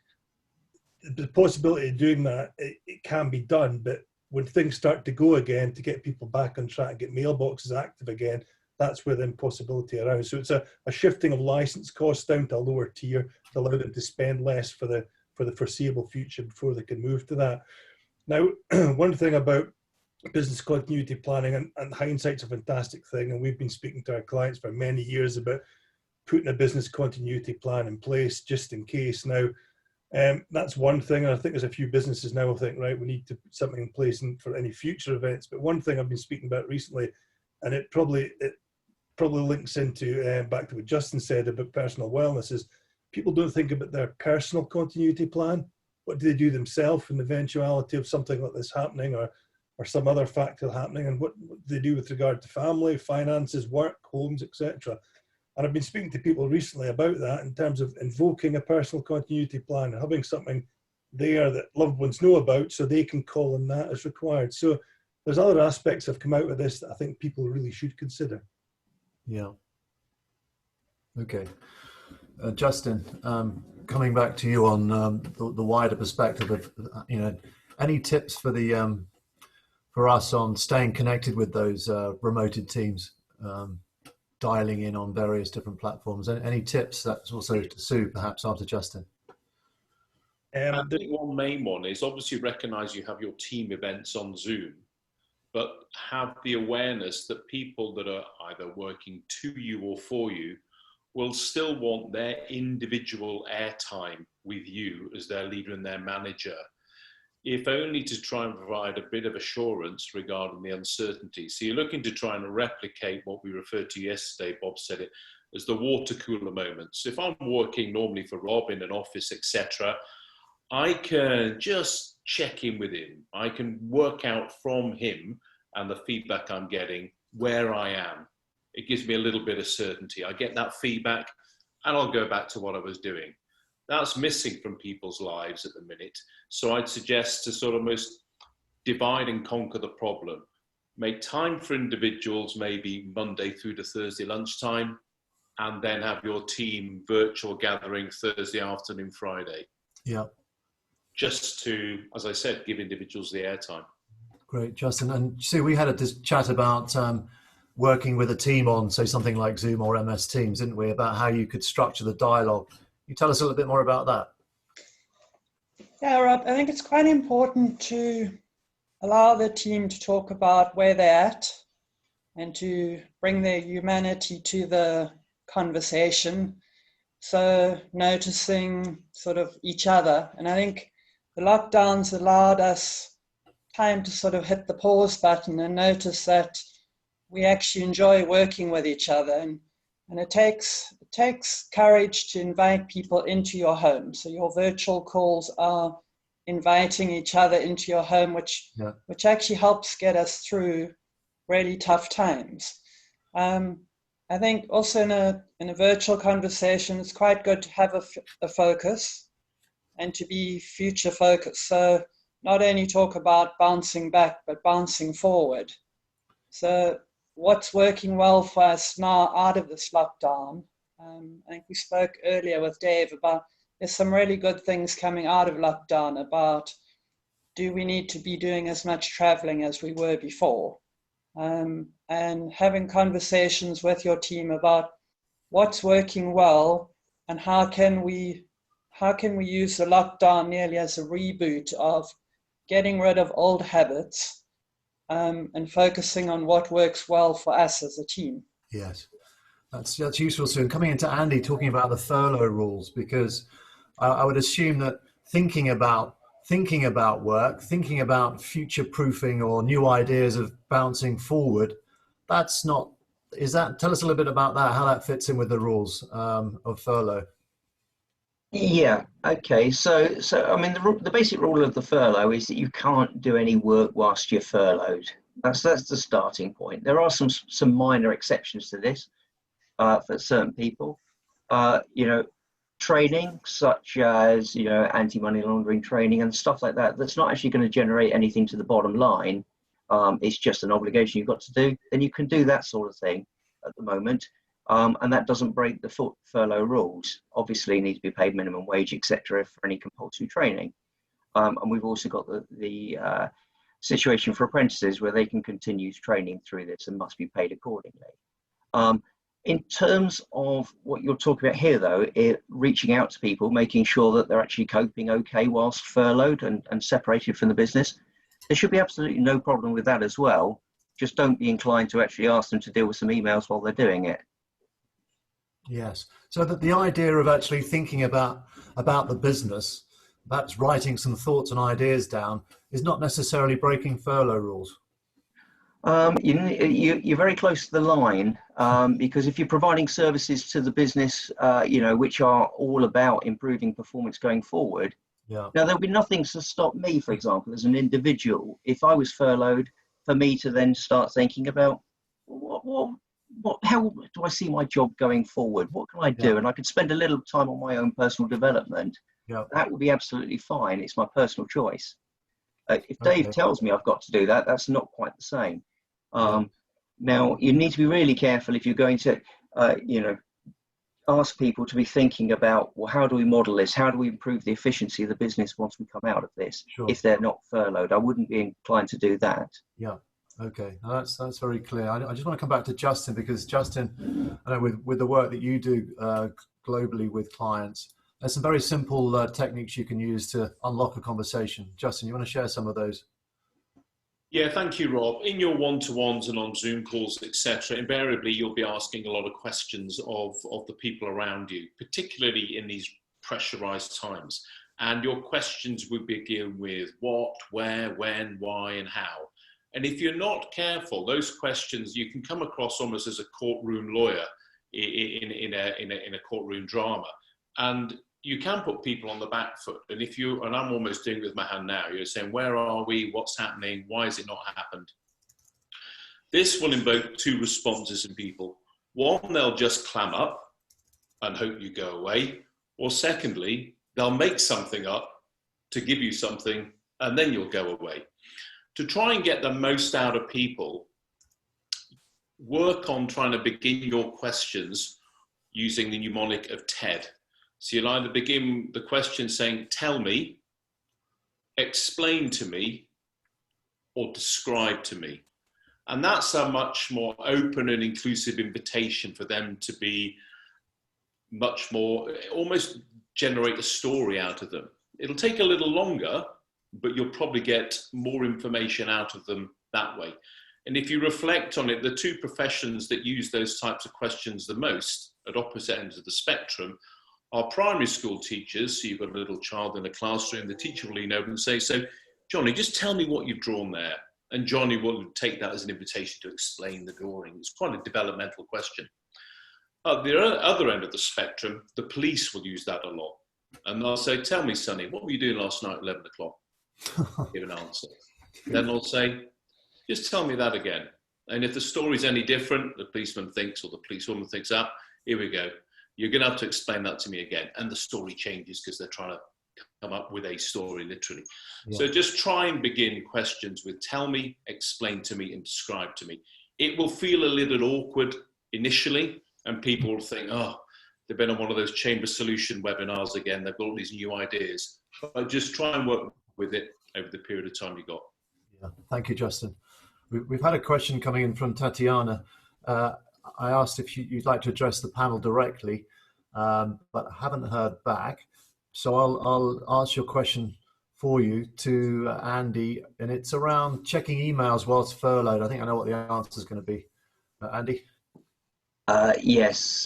the possibility of doing that, it can be done, but when things start to go again, to get people back on track, get mailboxes active again, that's where the impossibility arises. So it's a shifting of license costs down to a lower tier to allow them to spend less for the foreseeable future before they can move to that. Now, one thing about business continuity planning, and hindsight's a fantastic thing, and we've been speaking to our clients for many years about putting a business continuity plan in place just in case. Now, that's one thing, and I think there's a few businesses now who think, right, we need to put something in place for any future events. But one thing I've been speaking about recently, and it probably links into back to what Justin said about personal wellness, is people don't think about their personal continuity plan. What do they do themselves in the eventuality of something like this happening, or some other factor happening, and what do they do with regard to family, finances, work, homes, etc. And I've been speaking to people recently about that in terms of invoking a personal continuity plan and having something there that loved ones know about so they can call on that as required. So there's other aspects that have come out of this that I think people really should consider. Yeah. Okay. Justin, coming back to you on the wider perspective of, any tips for us on staying connected with those remoted teams, dialing in on various different platforms? Any tips? That's also to Sue, perhaps, after Justin. I think one main one is obviously recognise you have your team events on Zoom, but have the awareness that people that are either working to you or for you will still want their individual airtime with you as their leader and their manager, if only to try and provide a bit of assurance regarding the uncertainty. So you're looking to try and replicate what we referred to yesterday, Bob said it, as the water cooler moments. If I'm working normally for Rob in an office, etc., I can just check in with him. I can work out from him and the feedback I'm getting where I am. It gives me a little bit of certainty. I get that feedback and I'll go back to what I was doing. That's missing from people's lives at the minute. So I'd suggest to sort of most divide and conquer the problem. Make time for individuals, maybe Monday through to Thursday lunchtime, and then have your team virtual gathering Thursday afternoon, Friday. Yeah. Just to, as I said, give individuals the airtime. Great, Justin. And Sue, we had a chat about working with a team on, say, something like Zoom or MS Teams, didn't we, about how you could structure the dialogue. Can you tell us a little bit more about that? Yeah, Rob, I think it's quite important to allow the team to talk about where they're at and to bring their humanity to the conversation. So noticing sort of each other. And I think the lockdowns allowed us time to sort of hit the pause button and notice that we actually enjoy working with each other. And it takes courage to invite people into your home. So your virtual calls are inviting each other into your home, which actually helps get us through really tough times. I think also in a virtual conversation, it's quite good to have a focus and to be future focused. So not only talk about bouncing back, but bouncing forward. So what's working well for us now out of this lockdown? I think we spoke earlier with Dave about there's some really good things coming out of lockdown about, do we need to be doing as much traveling as we were before? And having conversations with your team about what's working well and how can we use the lockdown nearly as a reboot of getting rid of old habits and focusing on what works well for us as a team. Yes, that's useful soon. Coming into Andy talking about the furlough rules, because I would assume that thinking about work, thinking about future proofing or new ideas of bouncing forward, that's not tell us a little bit about that, how that fits in with the rules of furlough. Yeah. Okay. So I mean, the basic rule of the furlough is that you can't do any work whilst you're furloughed. That's the starting point. There are some minor exceptions to this for certain people. Training such as anti-money laundering training and stuff like that. That's not actually going to generate anything to the bottom line. It's just an obligation you've got to do. Then you can do that sort of thing at the moment. And that doesn't break the furlough rules. Obviously, you need to be paid minimum wage, etc., for any compulsory training. And we've also got the situation for apprentices where they can continue training through this and must be paid accordingly. In terms of what you're talking about here, though, reaching out to people, making sure that they're actually coping okay whilst furloughed and separated from the business, there should be absolutely no problem with that as well. Just don't be inclined to actually ask them to deal with some emails while they're doing it. Yes. So that the idea of actually thinking about the business, perhaps writing some thoughts and ideas down, is not necessarily breaking furlough rules. You're very close to the line, because if you're providing services to the business, which are all about improving performance going forward, now there'll be nothing to stop me, for example, as an individual, if I was furloughed, for me to then start thinking about how do I see my job going forward? What can I do? And I could spend a little time on my own personal development. That would be absolutely fine. It's my personal choice. If Dave tells me I've got to do that, that's not quite the same. Now, you need to be really careful if you're going to, ask people to be thinking about, well, how do we model this? How do we improve the efficiency of the business once we come out of this? If they're not furloughed, I wouldn't be inclined to do that. Yeah. Okay, now that's very clear. I just want to come back to Justin, because Justin, I know with the work that you do globally with clients, there's some very simple techniques you can use to unlock a conversation. Justin, you want to share some of those? Yeah, thank you, Rob. In your one-to-ones and on Zoom calls, etc., invariably you'll be asking a lot of questions of the people around you, particularly in these pressurized times. And your questions would begin with what, where, when, why, and how. And if you're not careful, those questions, you can come across almost as a courtroom lawyer in a courtroom drama. And you can put people on the back foot. And and I'm almost doing it with my hand now, you're saying, where are we? What's happening? Why has it not happened? This will invoke two responses in people. One, they'll just clam up and hope you go away. Or secondly, they'll make something up to give you something, and then you'll go away. To try and get the most out of people, work on trying to begin your questions using the mnemonic of TED. So you'll either begin the question saying, tell me, explain to me, or describe to me. And that's a much more open and inclusive invitation for them to be much more, almost generate a story out of them. It'll take a little longer, but you'll probably get more information out of them that way. And if you reflect on it, the two professions that use those types of questions the most at opposite ends of the spectrum are primary school teachers. So you've got a little child in a classroom, the teacher will lean over and say, so Johnny, just tell me what you've drawn there. And Johnny will take that as an invitation to explain the drawing. It's quite a developmental question. At the other end of the spectrum, the police will use that a lot. And they'll say, tell me, Sonny, what were you doing last night at 11 o'clock? Give an answer. Then they'll say, just tell me that again. And if the story's any different, the policeman thinks, or the policewoman thinks, here we go. You're going to have to explain that to me again. And the story changes because they're trying to come up with a story, literally. Yeah. So just try and begin questions with tell me, explain to me, and describe to me. It will feel a little awkward initially, and people will think, oh, they've been on one of those chamber solution webinars again. They've got all these new ideas. But just try and work with it over the period of time you got. Yeah, thank you, Justin. We've had a question coming in from Tatiana. I asked if you'd like to address the panel directly, but haven't heard back. So I'll ask your question for you to Andy, and it's around checking emails whilst furloughed. I think I know what the answer is going to be. Andy? Yes,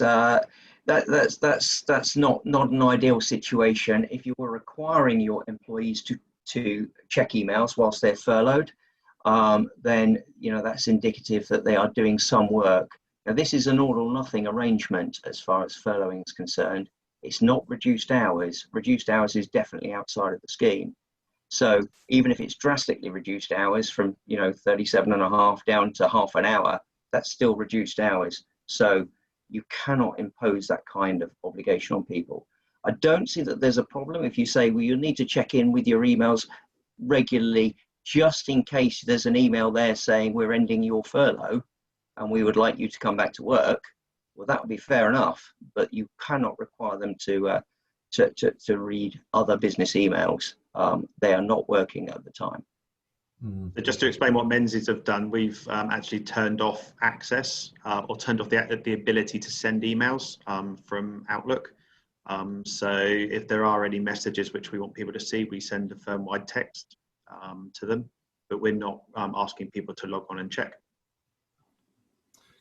that's not an ideal situation. If you were requiring your employees to check emails whilst they're furloughed, then that's indicative that they are doing some work. Now, this is an all or nothing arrangement as far as furloughing is concerned. It's not reduced hours. Reduced hours is definitely outside of the scheme. So even if it's drastically reduced hours from, 37.5 down to half an hour, that's still reduced hours. So you cannot impose that kind of obligation on people. I don't see that there's a problem if you say, well, you need to check in with your emails regularly, just in case there's an email there saying we're ending your furlough and we would like you to come back to work. Well, that would be fair enough, but you cannot require them to read other business emails. They are not working at the time. So just to explain what Menzies have done, we've actually turned off access or turned off the ability to send emails from Outlook. So if there are any messages which we want people to see, we send a firm-wide text to them, but we're not asking people to log on and check.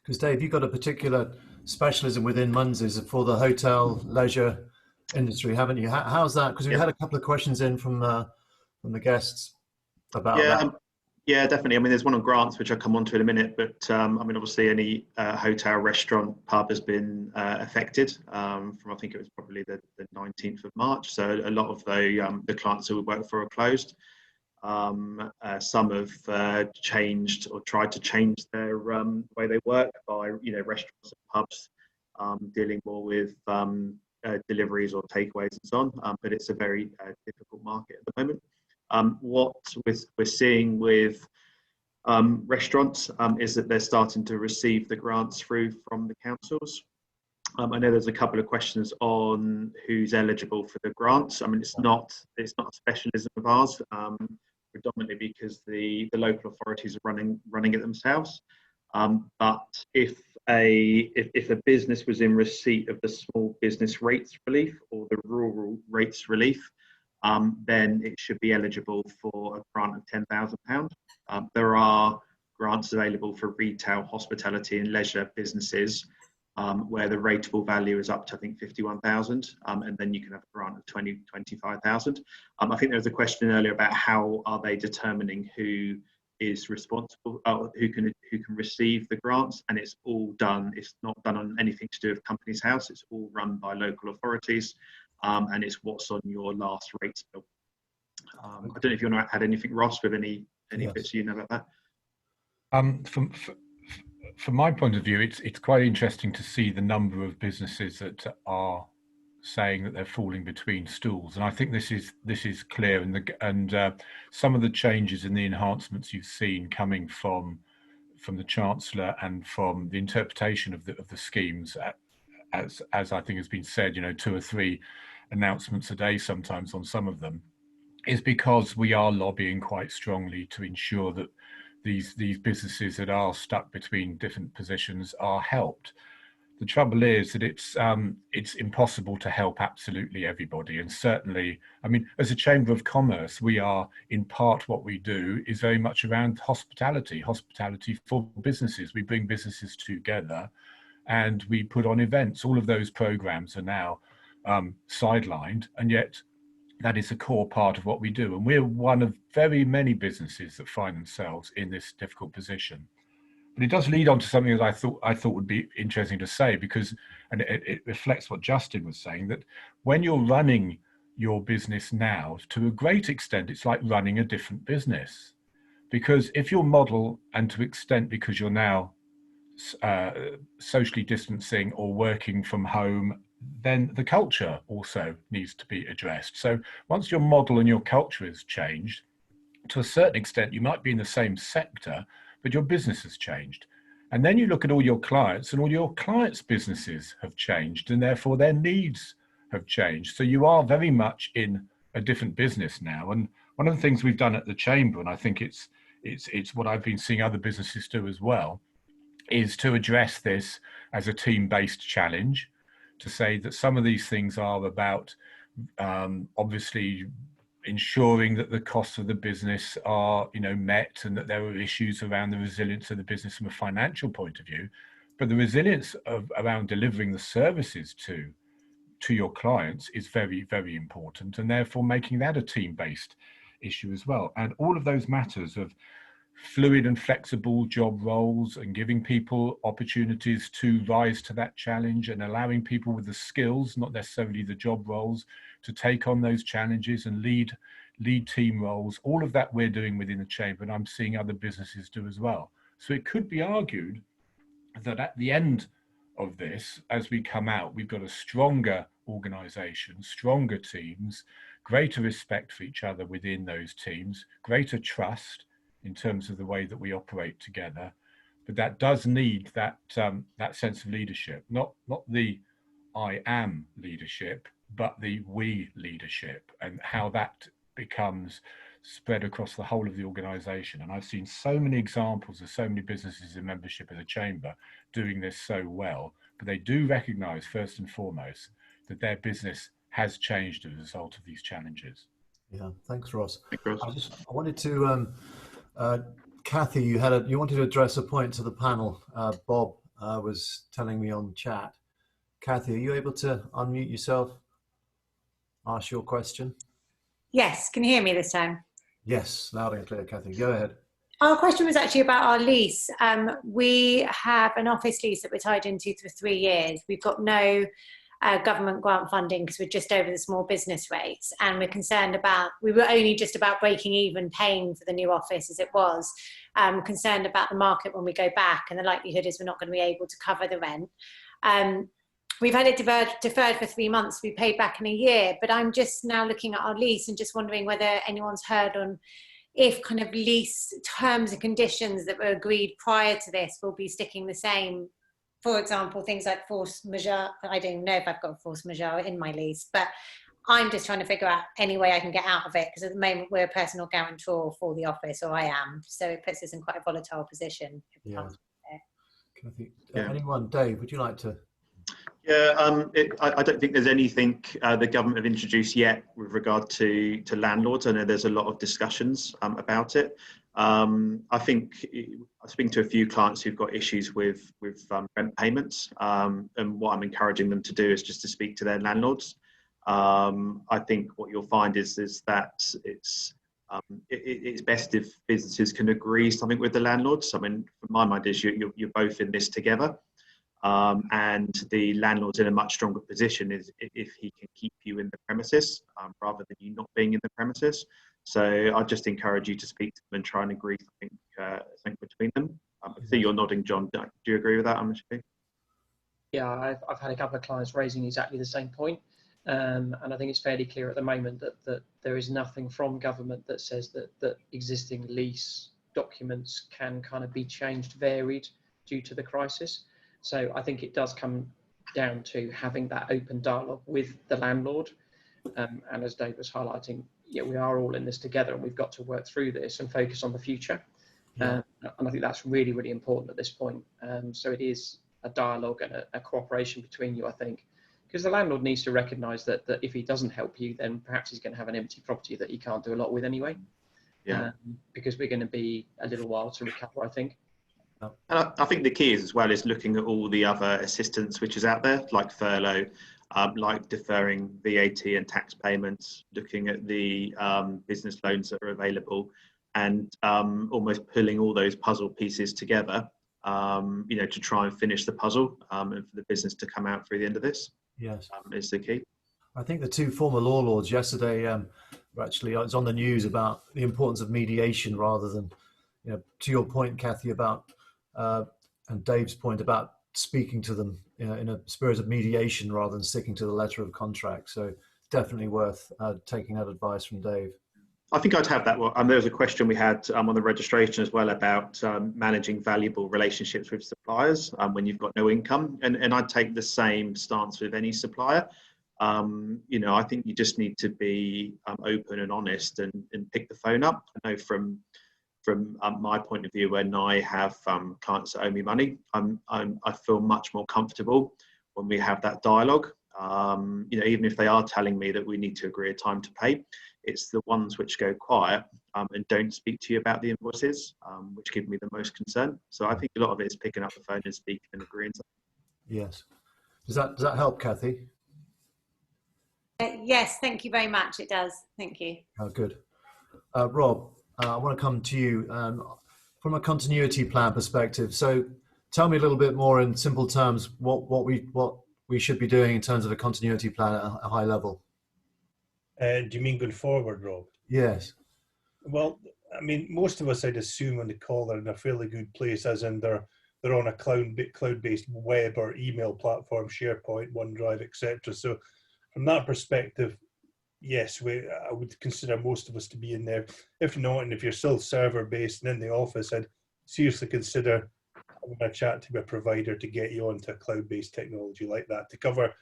Because Dave, you've got a particular specialism within Menzies for the hotel leisure industry, haven't you? How's that? Because we had a couple of questions in from the guests about that. Yeah, definitely. I mean, there's one on grants, which I'll come on to in a minute, but I mean, obviously any hotel, restaurant, pub has been affected from, I think it was probably the 19th of March. So a lot of the clients who we work for are closed. Some have changed or tried to change their way they work by, restaurants and pubs dealing more with deliveries or takeaways and so on. But it's a very difficult market at the moment. What we're seeing with restaurants is that they're starting to receive the grants through from the councils. I know there's a couple of questions on who's eligible for the grants. I mean, it's not a specialism of ours, predominantly because the local authorities are running it themselves. But if a business was in receipt of the small business rates relief or the rural rates relief, then it should be eligible for a grant of £10,000. There are grants available for retail, hospitality and leisure businesses where the rateable value is up to, I think, 51,000, and then you can have a grant of 25,000. I think there was a question earlier about how are they determining who is responsible, who can receive the grants, and it's all done. It's not done on anything to do with Companies House. It's all run by local authorities, and it's what's on your last rates bill. I don't know if you want to add anything, Ross, with any bits you know about that. From my point of view, it's quite interesting to see the number of businesses that are saying that they're falling between stools, and I think this is clear. And some of the changes in the enhancements you've seen coming from the Chancellor and from the interpretation of the schemes, as I think has been said, 2 or 3 announcements a day sometimes on some of them, is because we are lobbying quite strongly to ensure that these businesses that are stuck between different positions are helped. The trouble is that it's impossible to help absolutely everybody, and certainly, I mean, as a Chamber of Commerce, we are, in part, what we do is very much around hospitality for businesses. We bring businesses together and we put on events. All of those programs are now sidelined, and yet that is a core part of what we do. And we're one of very many businesses that find themselves in this difficult position. But it does lead on to something that I thought would be interesting to say, because, and it reflects what Justin was saying, that when you're running your business now, to a great extent, it's like running a different business. Because if your model, and to extent because you're now socially distancing or working from home, then the culture also needs to be addressed. So once your model and your culture has changed, to a certain extent, you might be in the same sector, but your business has changed. And then you look at all your clients, and all your clients' businesses have changed, and therefore their needs have changed. So you are very much in a different business now. And one of the things we've done at the Chamber, and I think it's what I've been seeing other businesses do as well, is to address this as a team-based challenge, to say that some of these things are about obviously ensuring that the costs of the business are met, and that there are issues around the resilience of the business from a financial point of view, but the resilience around delivering the services to your clients is very, very important, and therefore making that a team-based issue as well. And all of those matters of fluid and flexible job roles and giving people opportunities to rise to that challenge, and allowing people with the skills, not necessarily the job roles, to take on those challenges and lead team roles. All of that we're doing within the chamber, and I'm seeing other businesses do as well. So it could be argued that at the end of this, as we come out, we've got a stronger organisation, stronger teams, greater respect for each other within those teams, greater trust in terms of the way that we operate together. But that does need that that sense of leadership, not the I am leadership, but the we leadership, and how that becomes spread across the whole of the organisation. And I've seen so many examples of so many businesses in membership of the chamber doing this so well, but they do recognise first and foremost that their business has changed as a result of these challenges. Yeah, thanks, Ross. Thanks, Ross. I wanted to, Kathy, you wanted to address a point to the panel. Bob was telling me on chat. Kathy, are you able to unmute yourself? Ask your question. Yes, can you hear me this time? Yes, loud and clear, Kathy. Go ahead. Our question was actually about our lease. We have an office lease that we're tied into for 3 years. We've got no government grant funding because we're just over the small business rates, and we're concerned about, we were only just about breaking even paying for the new office as it was, concerned about the market when we go back, and the likelihood is we're not going to be able to cover the rent. We've had it deferred for 3 months. We paid back in a year, but I'm just now looking at our lease and just wondering whether anyone's heard on if kind of lease terms and conditions that were agreed prior to this will be sticking the same. For example, things like force majeure. I don't know if I've got force majeure in my lease, but I'm just trying to figure out any way I can get out of it, because at the moment we're a personal guarantor for the office, or I am. So it puts us in quite a volatile position. Yeah. Kathy, anyone? Dave, would you like to? Yeah, I don't think there's anything the government have introduced yet with regard to landlords. I know there's a lot of discussions about it. I think I'm speaking to a few clients who've got issues with rent payments, and what I'm encouraging them to do is just to speak to their landlords. I think what you'll find is that it's best if businesses can agree something with the landlords. I mean, from my mind is you're both in this together. And the landlord's in a much stronger position if he can keep you in the premises rather than you not being in the premises. So I'd just encourage you to speak to them and try and agree something between them. I see you're nodding, John. Do you agree with that, I'm assuming? Yeah, I've had a couple of clients raising exactly the same point. And I think it's fairly clear at the moment that there is nothing from government that says that existing lease documents can kind of be changed, varied due to the crisis. So I think it does come down to having that open dialogue with the landlord. And as Dave was highlighting, yeah, we are all in this together, and we've got to work through this and focus on the future. Yeah. And I think that's really, really important at this point. So it is a dialogue and a cooperation between you, I think, because the landlord needs to recognise that if he doesn't help you, then perhaps he's going to have an empty property that he can't do a lot with anyway. Yeah. Because we're going to be a little while to recover, I think. And I think the key is as well is looking at all the other assistance which is out there, like furlough, like deferring VAT and tax payments, looking at the business loans that are available, and almost pulling all those puzzle pieces together, to try and finish the puzzle and for the business to come out through the end of this. Yes, is the key. I think the two former law lords yesterday were actually, it was on the news about the importance of mediation rather than, to your point, Kathy, about and Dave's point about speaking to them in a spirit of mediation rather than sticking to the letter of contract. So definitely worth taking that advice from Dave. I think I'd have that. There was a question we had on the registration as well about managing valuable relationships with suppliers when you've got no income. And I'd take the same stance with any supplier. I think you just need to be open and honest and pick the phone up. I know from my point of view, when I have clients that owe me money, I feel much more comfortable when we have that dialogue. Even if they are telling me that we need to agree a time to pay, it's the ones which go quiet and don't speak to you about the invoices, which give me the most concern. So I think a lot of it is picking up the phone and speaking and agreeing. Yes. Does that help, Kathy? Yes, thank you very much. It does. Thank you. Oh, good. Rob, I want to come to you. From a continuity plan perspective, so tell me a little bit more in simple terms what we should be doing in terms of a continuity plan at a high level. Do you mean going forward, Rob? Yes. Well, I mean, most of us, I'd assume, on the call are in a fairly good place, as in they're on a cloud-based web or email platform, SharePoint, OneDrive, etc. So, from that perspective, yes, I would consider most of us to be in there. If not, and if you're still server-based and in the office, I'd seriously consider having a chat to a provider to get you onto a cloud-based technology like that to cover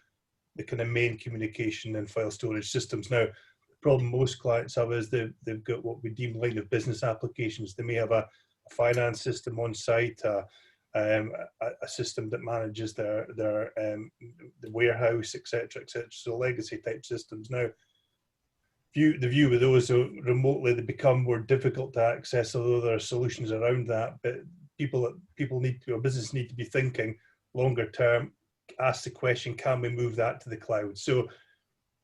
the kind of main communication and file storage systems. Now, the problem most clients have is they've got what we deem line of business applications. They may have a finance system on site, a system that manages the warehouse, etc., etc. So legacy type systems. Now, the view with those remotely, they become more difficult to access, although there are solutions around that. But business need to be thinking longer term. Ask the question, can we move that to the cloud? So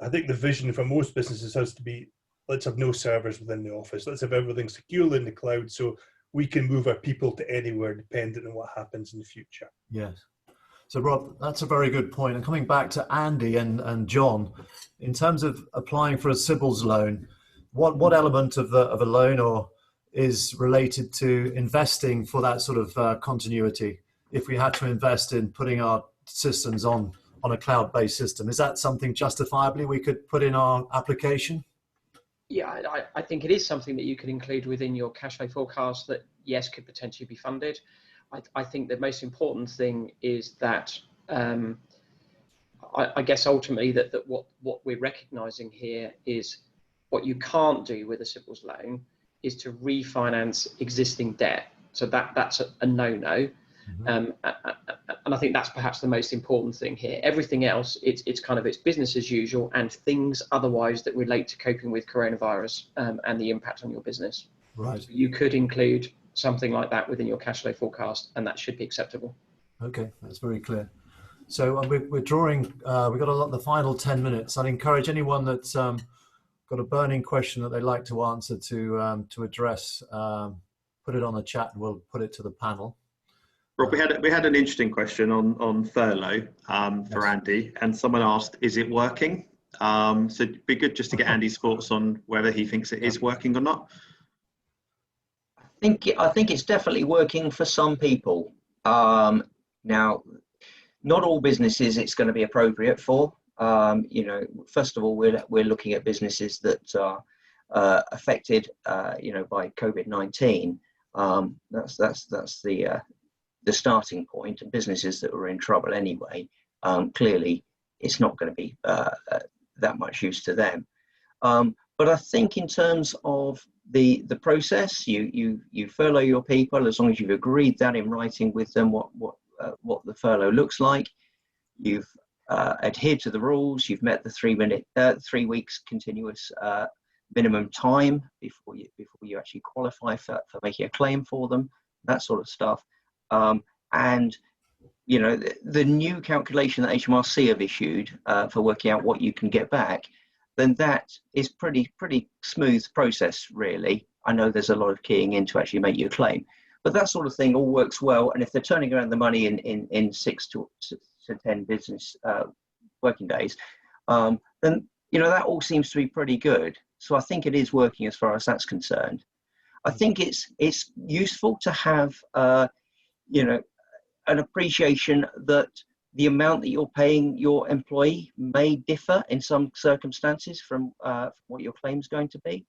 I think the vision for most businesses has to be, let's have no servers within the office. Let's have everything securely in the cloud so we can move our people to anywhere depending on what happens in the future. Yes. So Rob, that's a very good point. And coming back to Andy and John, in terms of applying for a CBILS loan, what element of a loan is related to investing for that sort of continuity? If we had to invest in putting our systems on a cloud-based system, is that something justifiably we could put in our application? Yeah, I think it is something that you could include within your cash flow forecast that, yes, could potentially be funded. I think the most important thing is that I guess ultimately that what we're recognizing here is what you can't do with a CBILS loan is to refinance existing debt. So that's a no-no. Mm-hmm. And I think that's perhaps the most important thing here. Everything else, it's business as usual and things otherwise that relate to coping with coronavirus and the impact on your business. Right. So you could include something like that within your cash flow forecast, and that should be acceptable. Okay, that's very clear. So we're drawing. We've got the final 10 minutes. I'd encourage anyone that's got a burning question that they'd like to answer to address. Put it on the chat, and we'll put it to the panel. Rob, we had an interesting question on furlough for Andy, and someone asked, "Is it working?" So it'd be good just to get Andy's thoughts on whether he thinks it is working or not. I think it's definitely working for some people. Now, not all businesses it's going to be appropriate for. First of all, we're looking at businesses that are affected, by COVID-19. That's the starting point. And businesses that were in trouble anyway, clearly, it's not going to be that much use to them. But I think in terms of the process, you furlough your people as long as you've agreed that in writing with them what the furlough looks like. You've adhered to the rules. You've met the 3 weeks continuous minimum time before you actually qualify for making a claim for them. That sort of stuff. And the new calculation that HMRC have issued for working out what you can get back, then that is pretty smooth process, really. I know there's a lot of keying in to actually make you a claim, but that sort of thing all works well. And if they're turning around the money in 6 to 10 business working days, then that all seems to be pretty good. So I think it is working as far as that's concerned. I think it's useful to have an appreciation that the amount that you're paying your employee may differ in some circumstances from what your claim is going to be.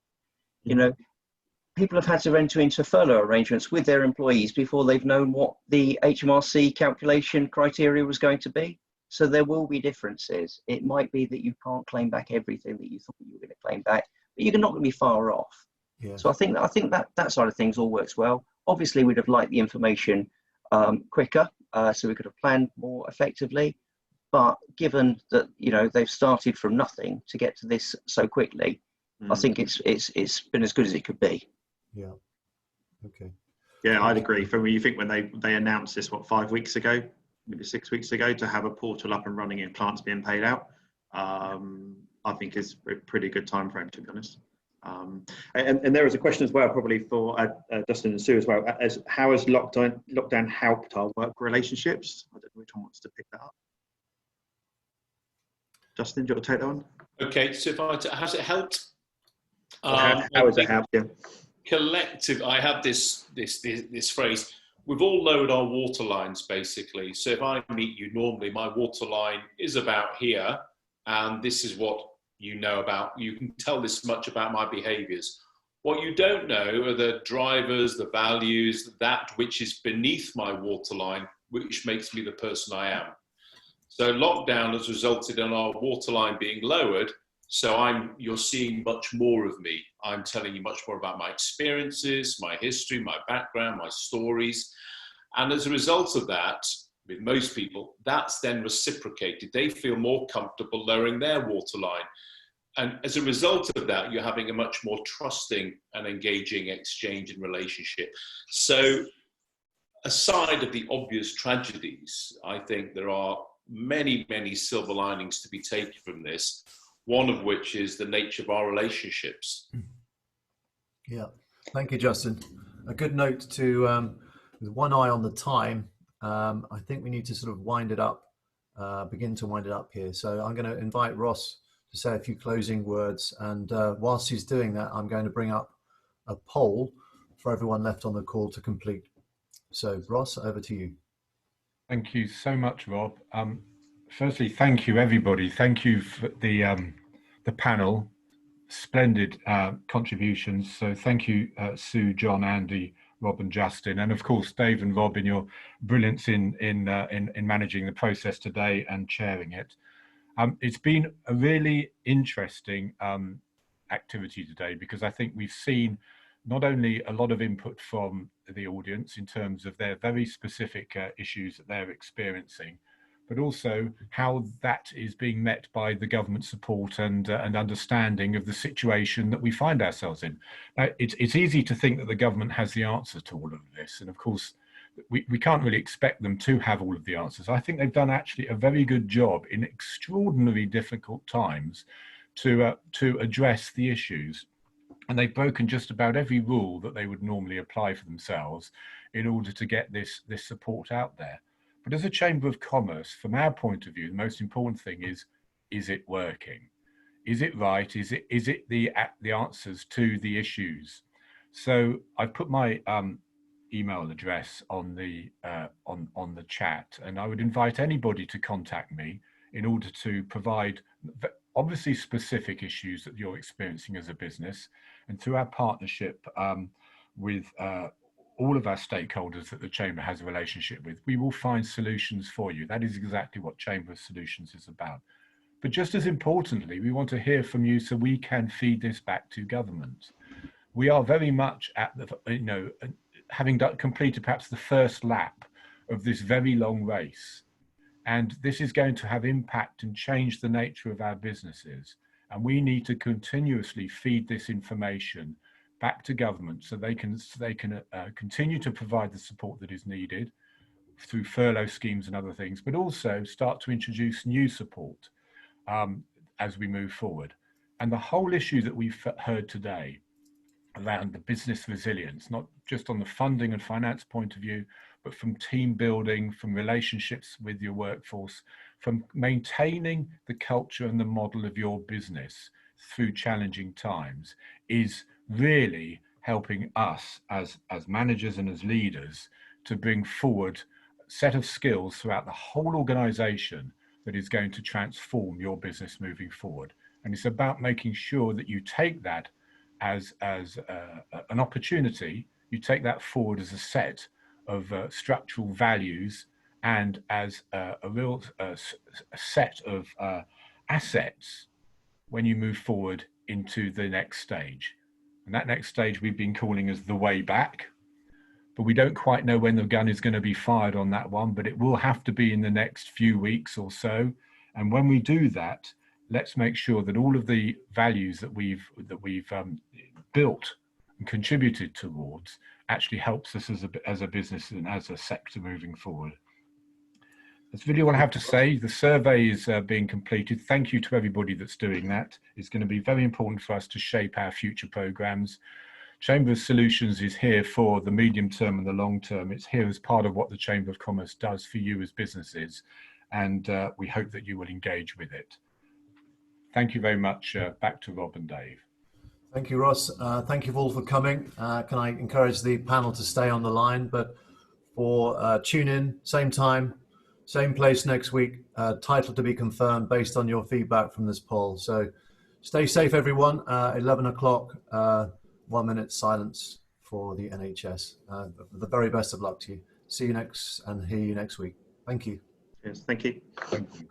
People have had to enter into furlough arrangements with their employees before they've known what the HMRC calculation criteria was going to be. So there will be differences. It might be that you can't claim back everything that you thought you were going to claim back, but you're not going to be far off. Yeah. So I think that side of things all works well. Obviously, we'd have liked the information quicker, so we could have planned more effectively. But given that they've started from nothing to get to this so quickly, I think it's been as good as it could be. Yeah. Okay. Yeah, I'd agree. For me, you think when they announced this 5 weeks ago, maybe 6 weeks ago, to have a portal up and running and clients being paid out, I think is a pretty good time frame, to be honest. And there is a question as well, probably for Justin and Sue as well, as how has lockdown helped our work relationships? I don't know which one wants to pick that up. Justin, do you want to take that one? Okay, so has it helped? How has it helped? Yeah. Collective, I have this phrase, we've all lowered our water lines basically. So if I meet you normally, my water line is about here, and this is what you know about, you can tell this much about my behaviors. What you don't know are the drivers, the values, that which is beneath my waterline, which makes me the person I am. So lockdown has resulted in our waterline being lowered. So you're seeing much more of me. I'm telling you much more about my experiences, my history, my background, my stories. And as a result of that, with most people, that's then reciprocated. They feel more comfortable lowering their waterline. And as a result of that, you're having a much more trusting and engaging exchange and relationship. So aside of the obvious tragedies, I think there are many, many silver linings to be taken from this, one of which is the nature of our relationships. Yeah, thank you, Justin. A good note to, with one eye on the time, I think we need to sort of wind it up, begin to wind it up here. So I'm going to invite Ross to say a few closing words. And whilst he's doing that, I'm going to bring up a poll for everyone left on the call to complete. So Ross, over to you. Thank you so much, Rob. Firstly, thank you, everybody. Thank you for the panel. Splendid contributions. So thank you, Sue, John, Andy, Rob and Justin, and of course, Dave and Rob in your brilliance in managing the process today and chairing it. It's been a really interesting activity today, because I think we've seen not only a lot of input from the audience in terms of their very specific issues that they're experiencing, but also how that is being met by the government support and understanding of the situation that we find ourselves in. Now, it's easy to think that the government has the answer to all of this, and of course, we can't really expect them to have all of the answers. I think they've done actually a very good job in extraordinarily difficult times to address the issues. And they've broken just about every rule that they would normally apply for themselves in order to get this support out there. But as a Chamber of Commerce, from our point of view, the most important thing is it working? Is it right? Is it the answers to the issues? So I've put my email address on the chat, and I would invite anybody to contact me in order to provide obviously specific issues that you're experiencing as a business, and through our partnership with all of our stakeholders that the Chamber has a relationship with, we will find solutions for you. That is exactly what Chamber of Solutions is about. But just as importantly, we want to hear from you so we can feed this back to government. We are very much at the, having completed perhaps the first lap of this very long race. And this is going to have impact and change the nature of our businesses. And we need to continuously feed this information back to government so they can continue to provide the support that is needed through furlough schemes and other things, but also start to introduce new support as we move forward. And the whole issue that we've heard today around the business resilience, not just on the funding and finance point of view, but from team building, from relationships with your workforce, from maintaining the culture and the model of your business through challenging times, is really helping us as managers and as leaders to bring forward a set of skills throughout the whole organization that is going to transform your business moving forward. And it's about making sure that you take that as an opportunity, you take that forward as a set of structural values and as a real set of assets when you move forward into the next stage. And that next stage we've been calling as the way back, but we don't quite know when the gun is going to be fired on that one, but it will have to be in the next few weeks or so. And when we do that, let's make sure that all of the values that we've built and contributed towards actually helps us as a business and as a sector moving forward. That's really all I have to say. The survey is being completed. Thank you to everybody that's doing that. It's going to be very important for us to shape our future programmes. Chamber of Solutions is here for the medium term and the long term. It's here as part of what the Chamber of Commerce does for you as businesses, and we hope that you will engage with it. Thank you very much. Back to Rob and Dave. Thank you, Ross. Thank you all for coming. Can I encourage the panel to stay on the line, but for tune in, same time, same place next week, title to be confirmed based on your feedback from this poll. So stay safe, everyone. 11 o'clock, 1 minute silence for the NHS. The very best of luck to you. See you next and hear you next week. Thank you. Yes, thank you. Thank you.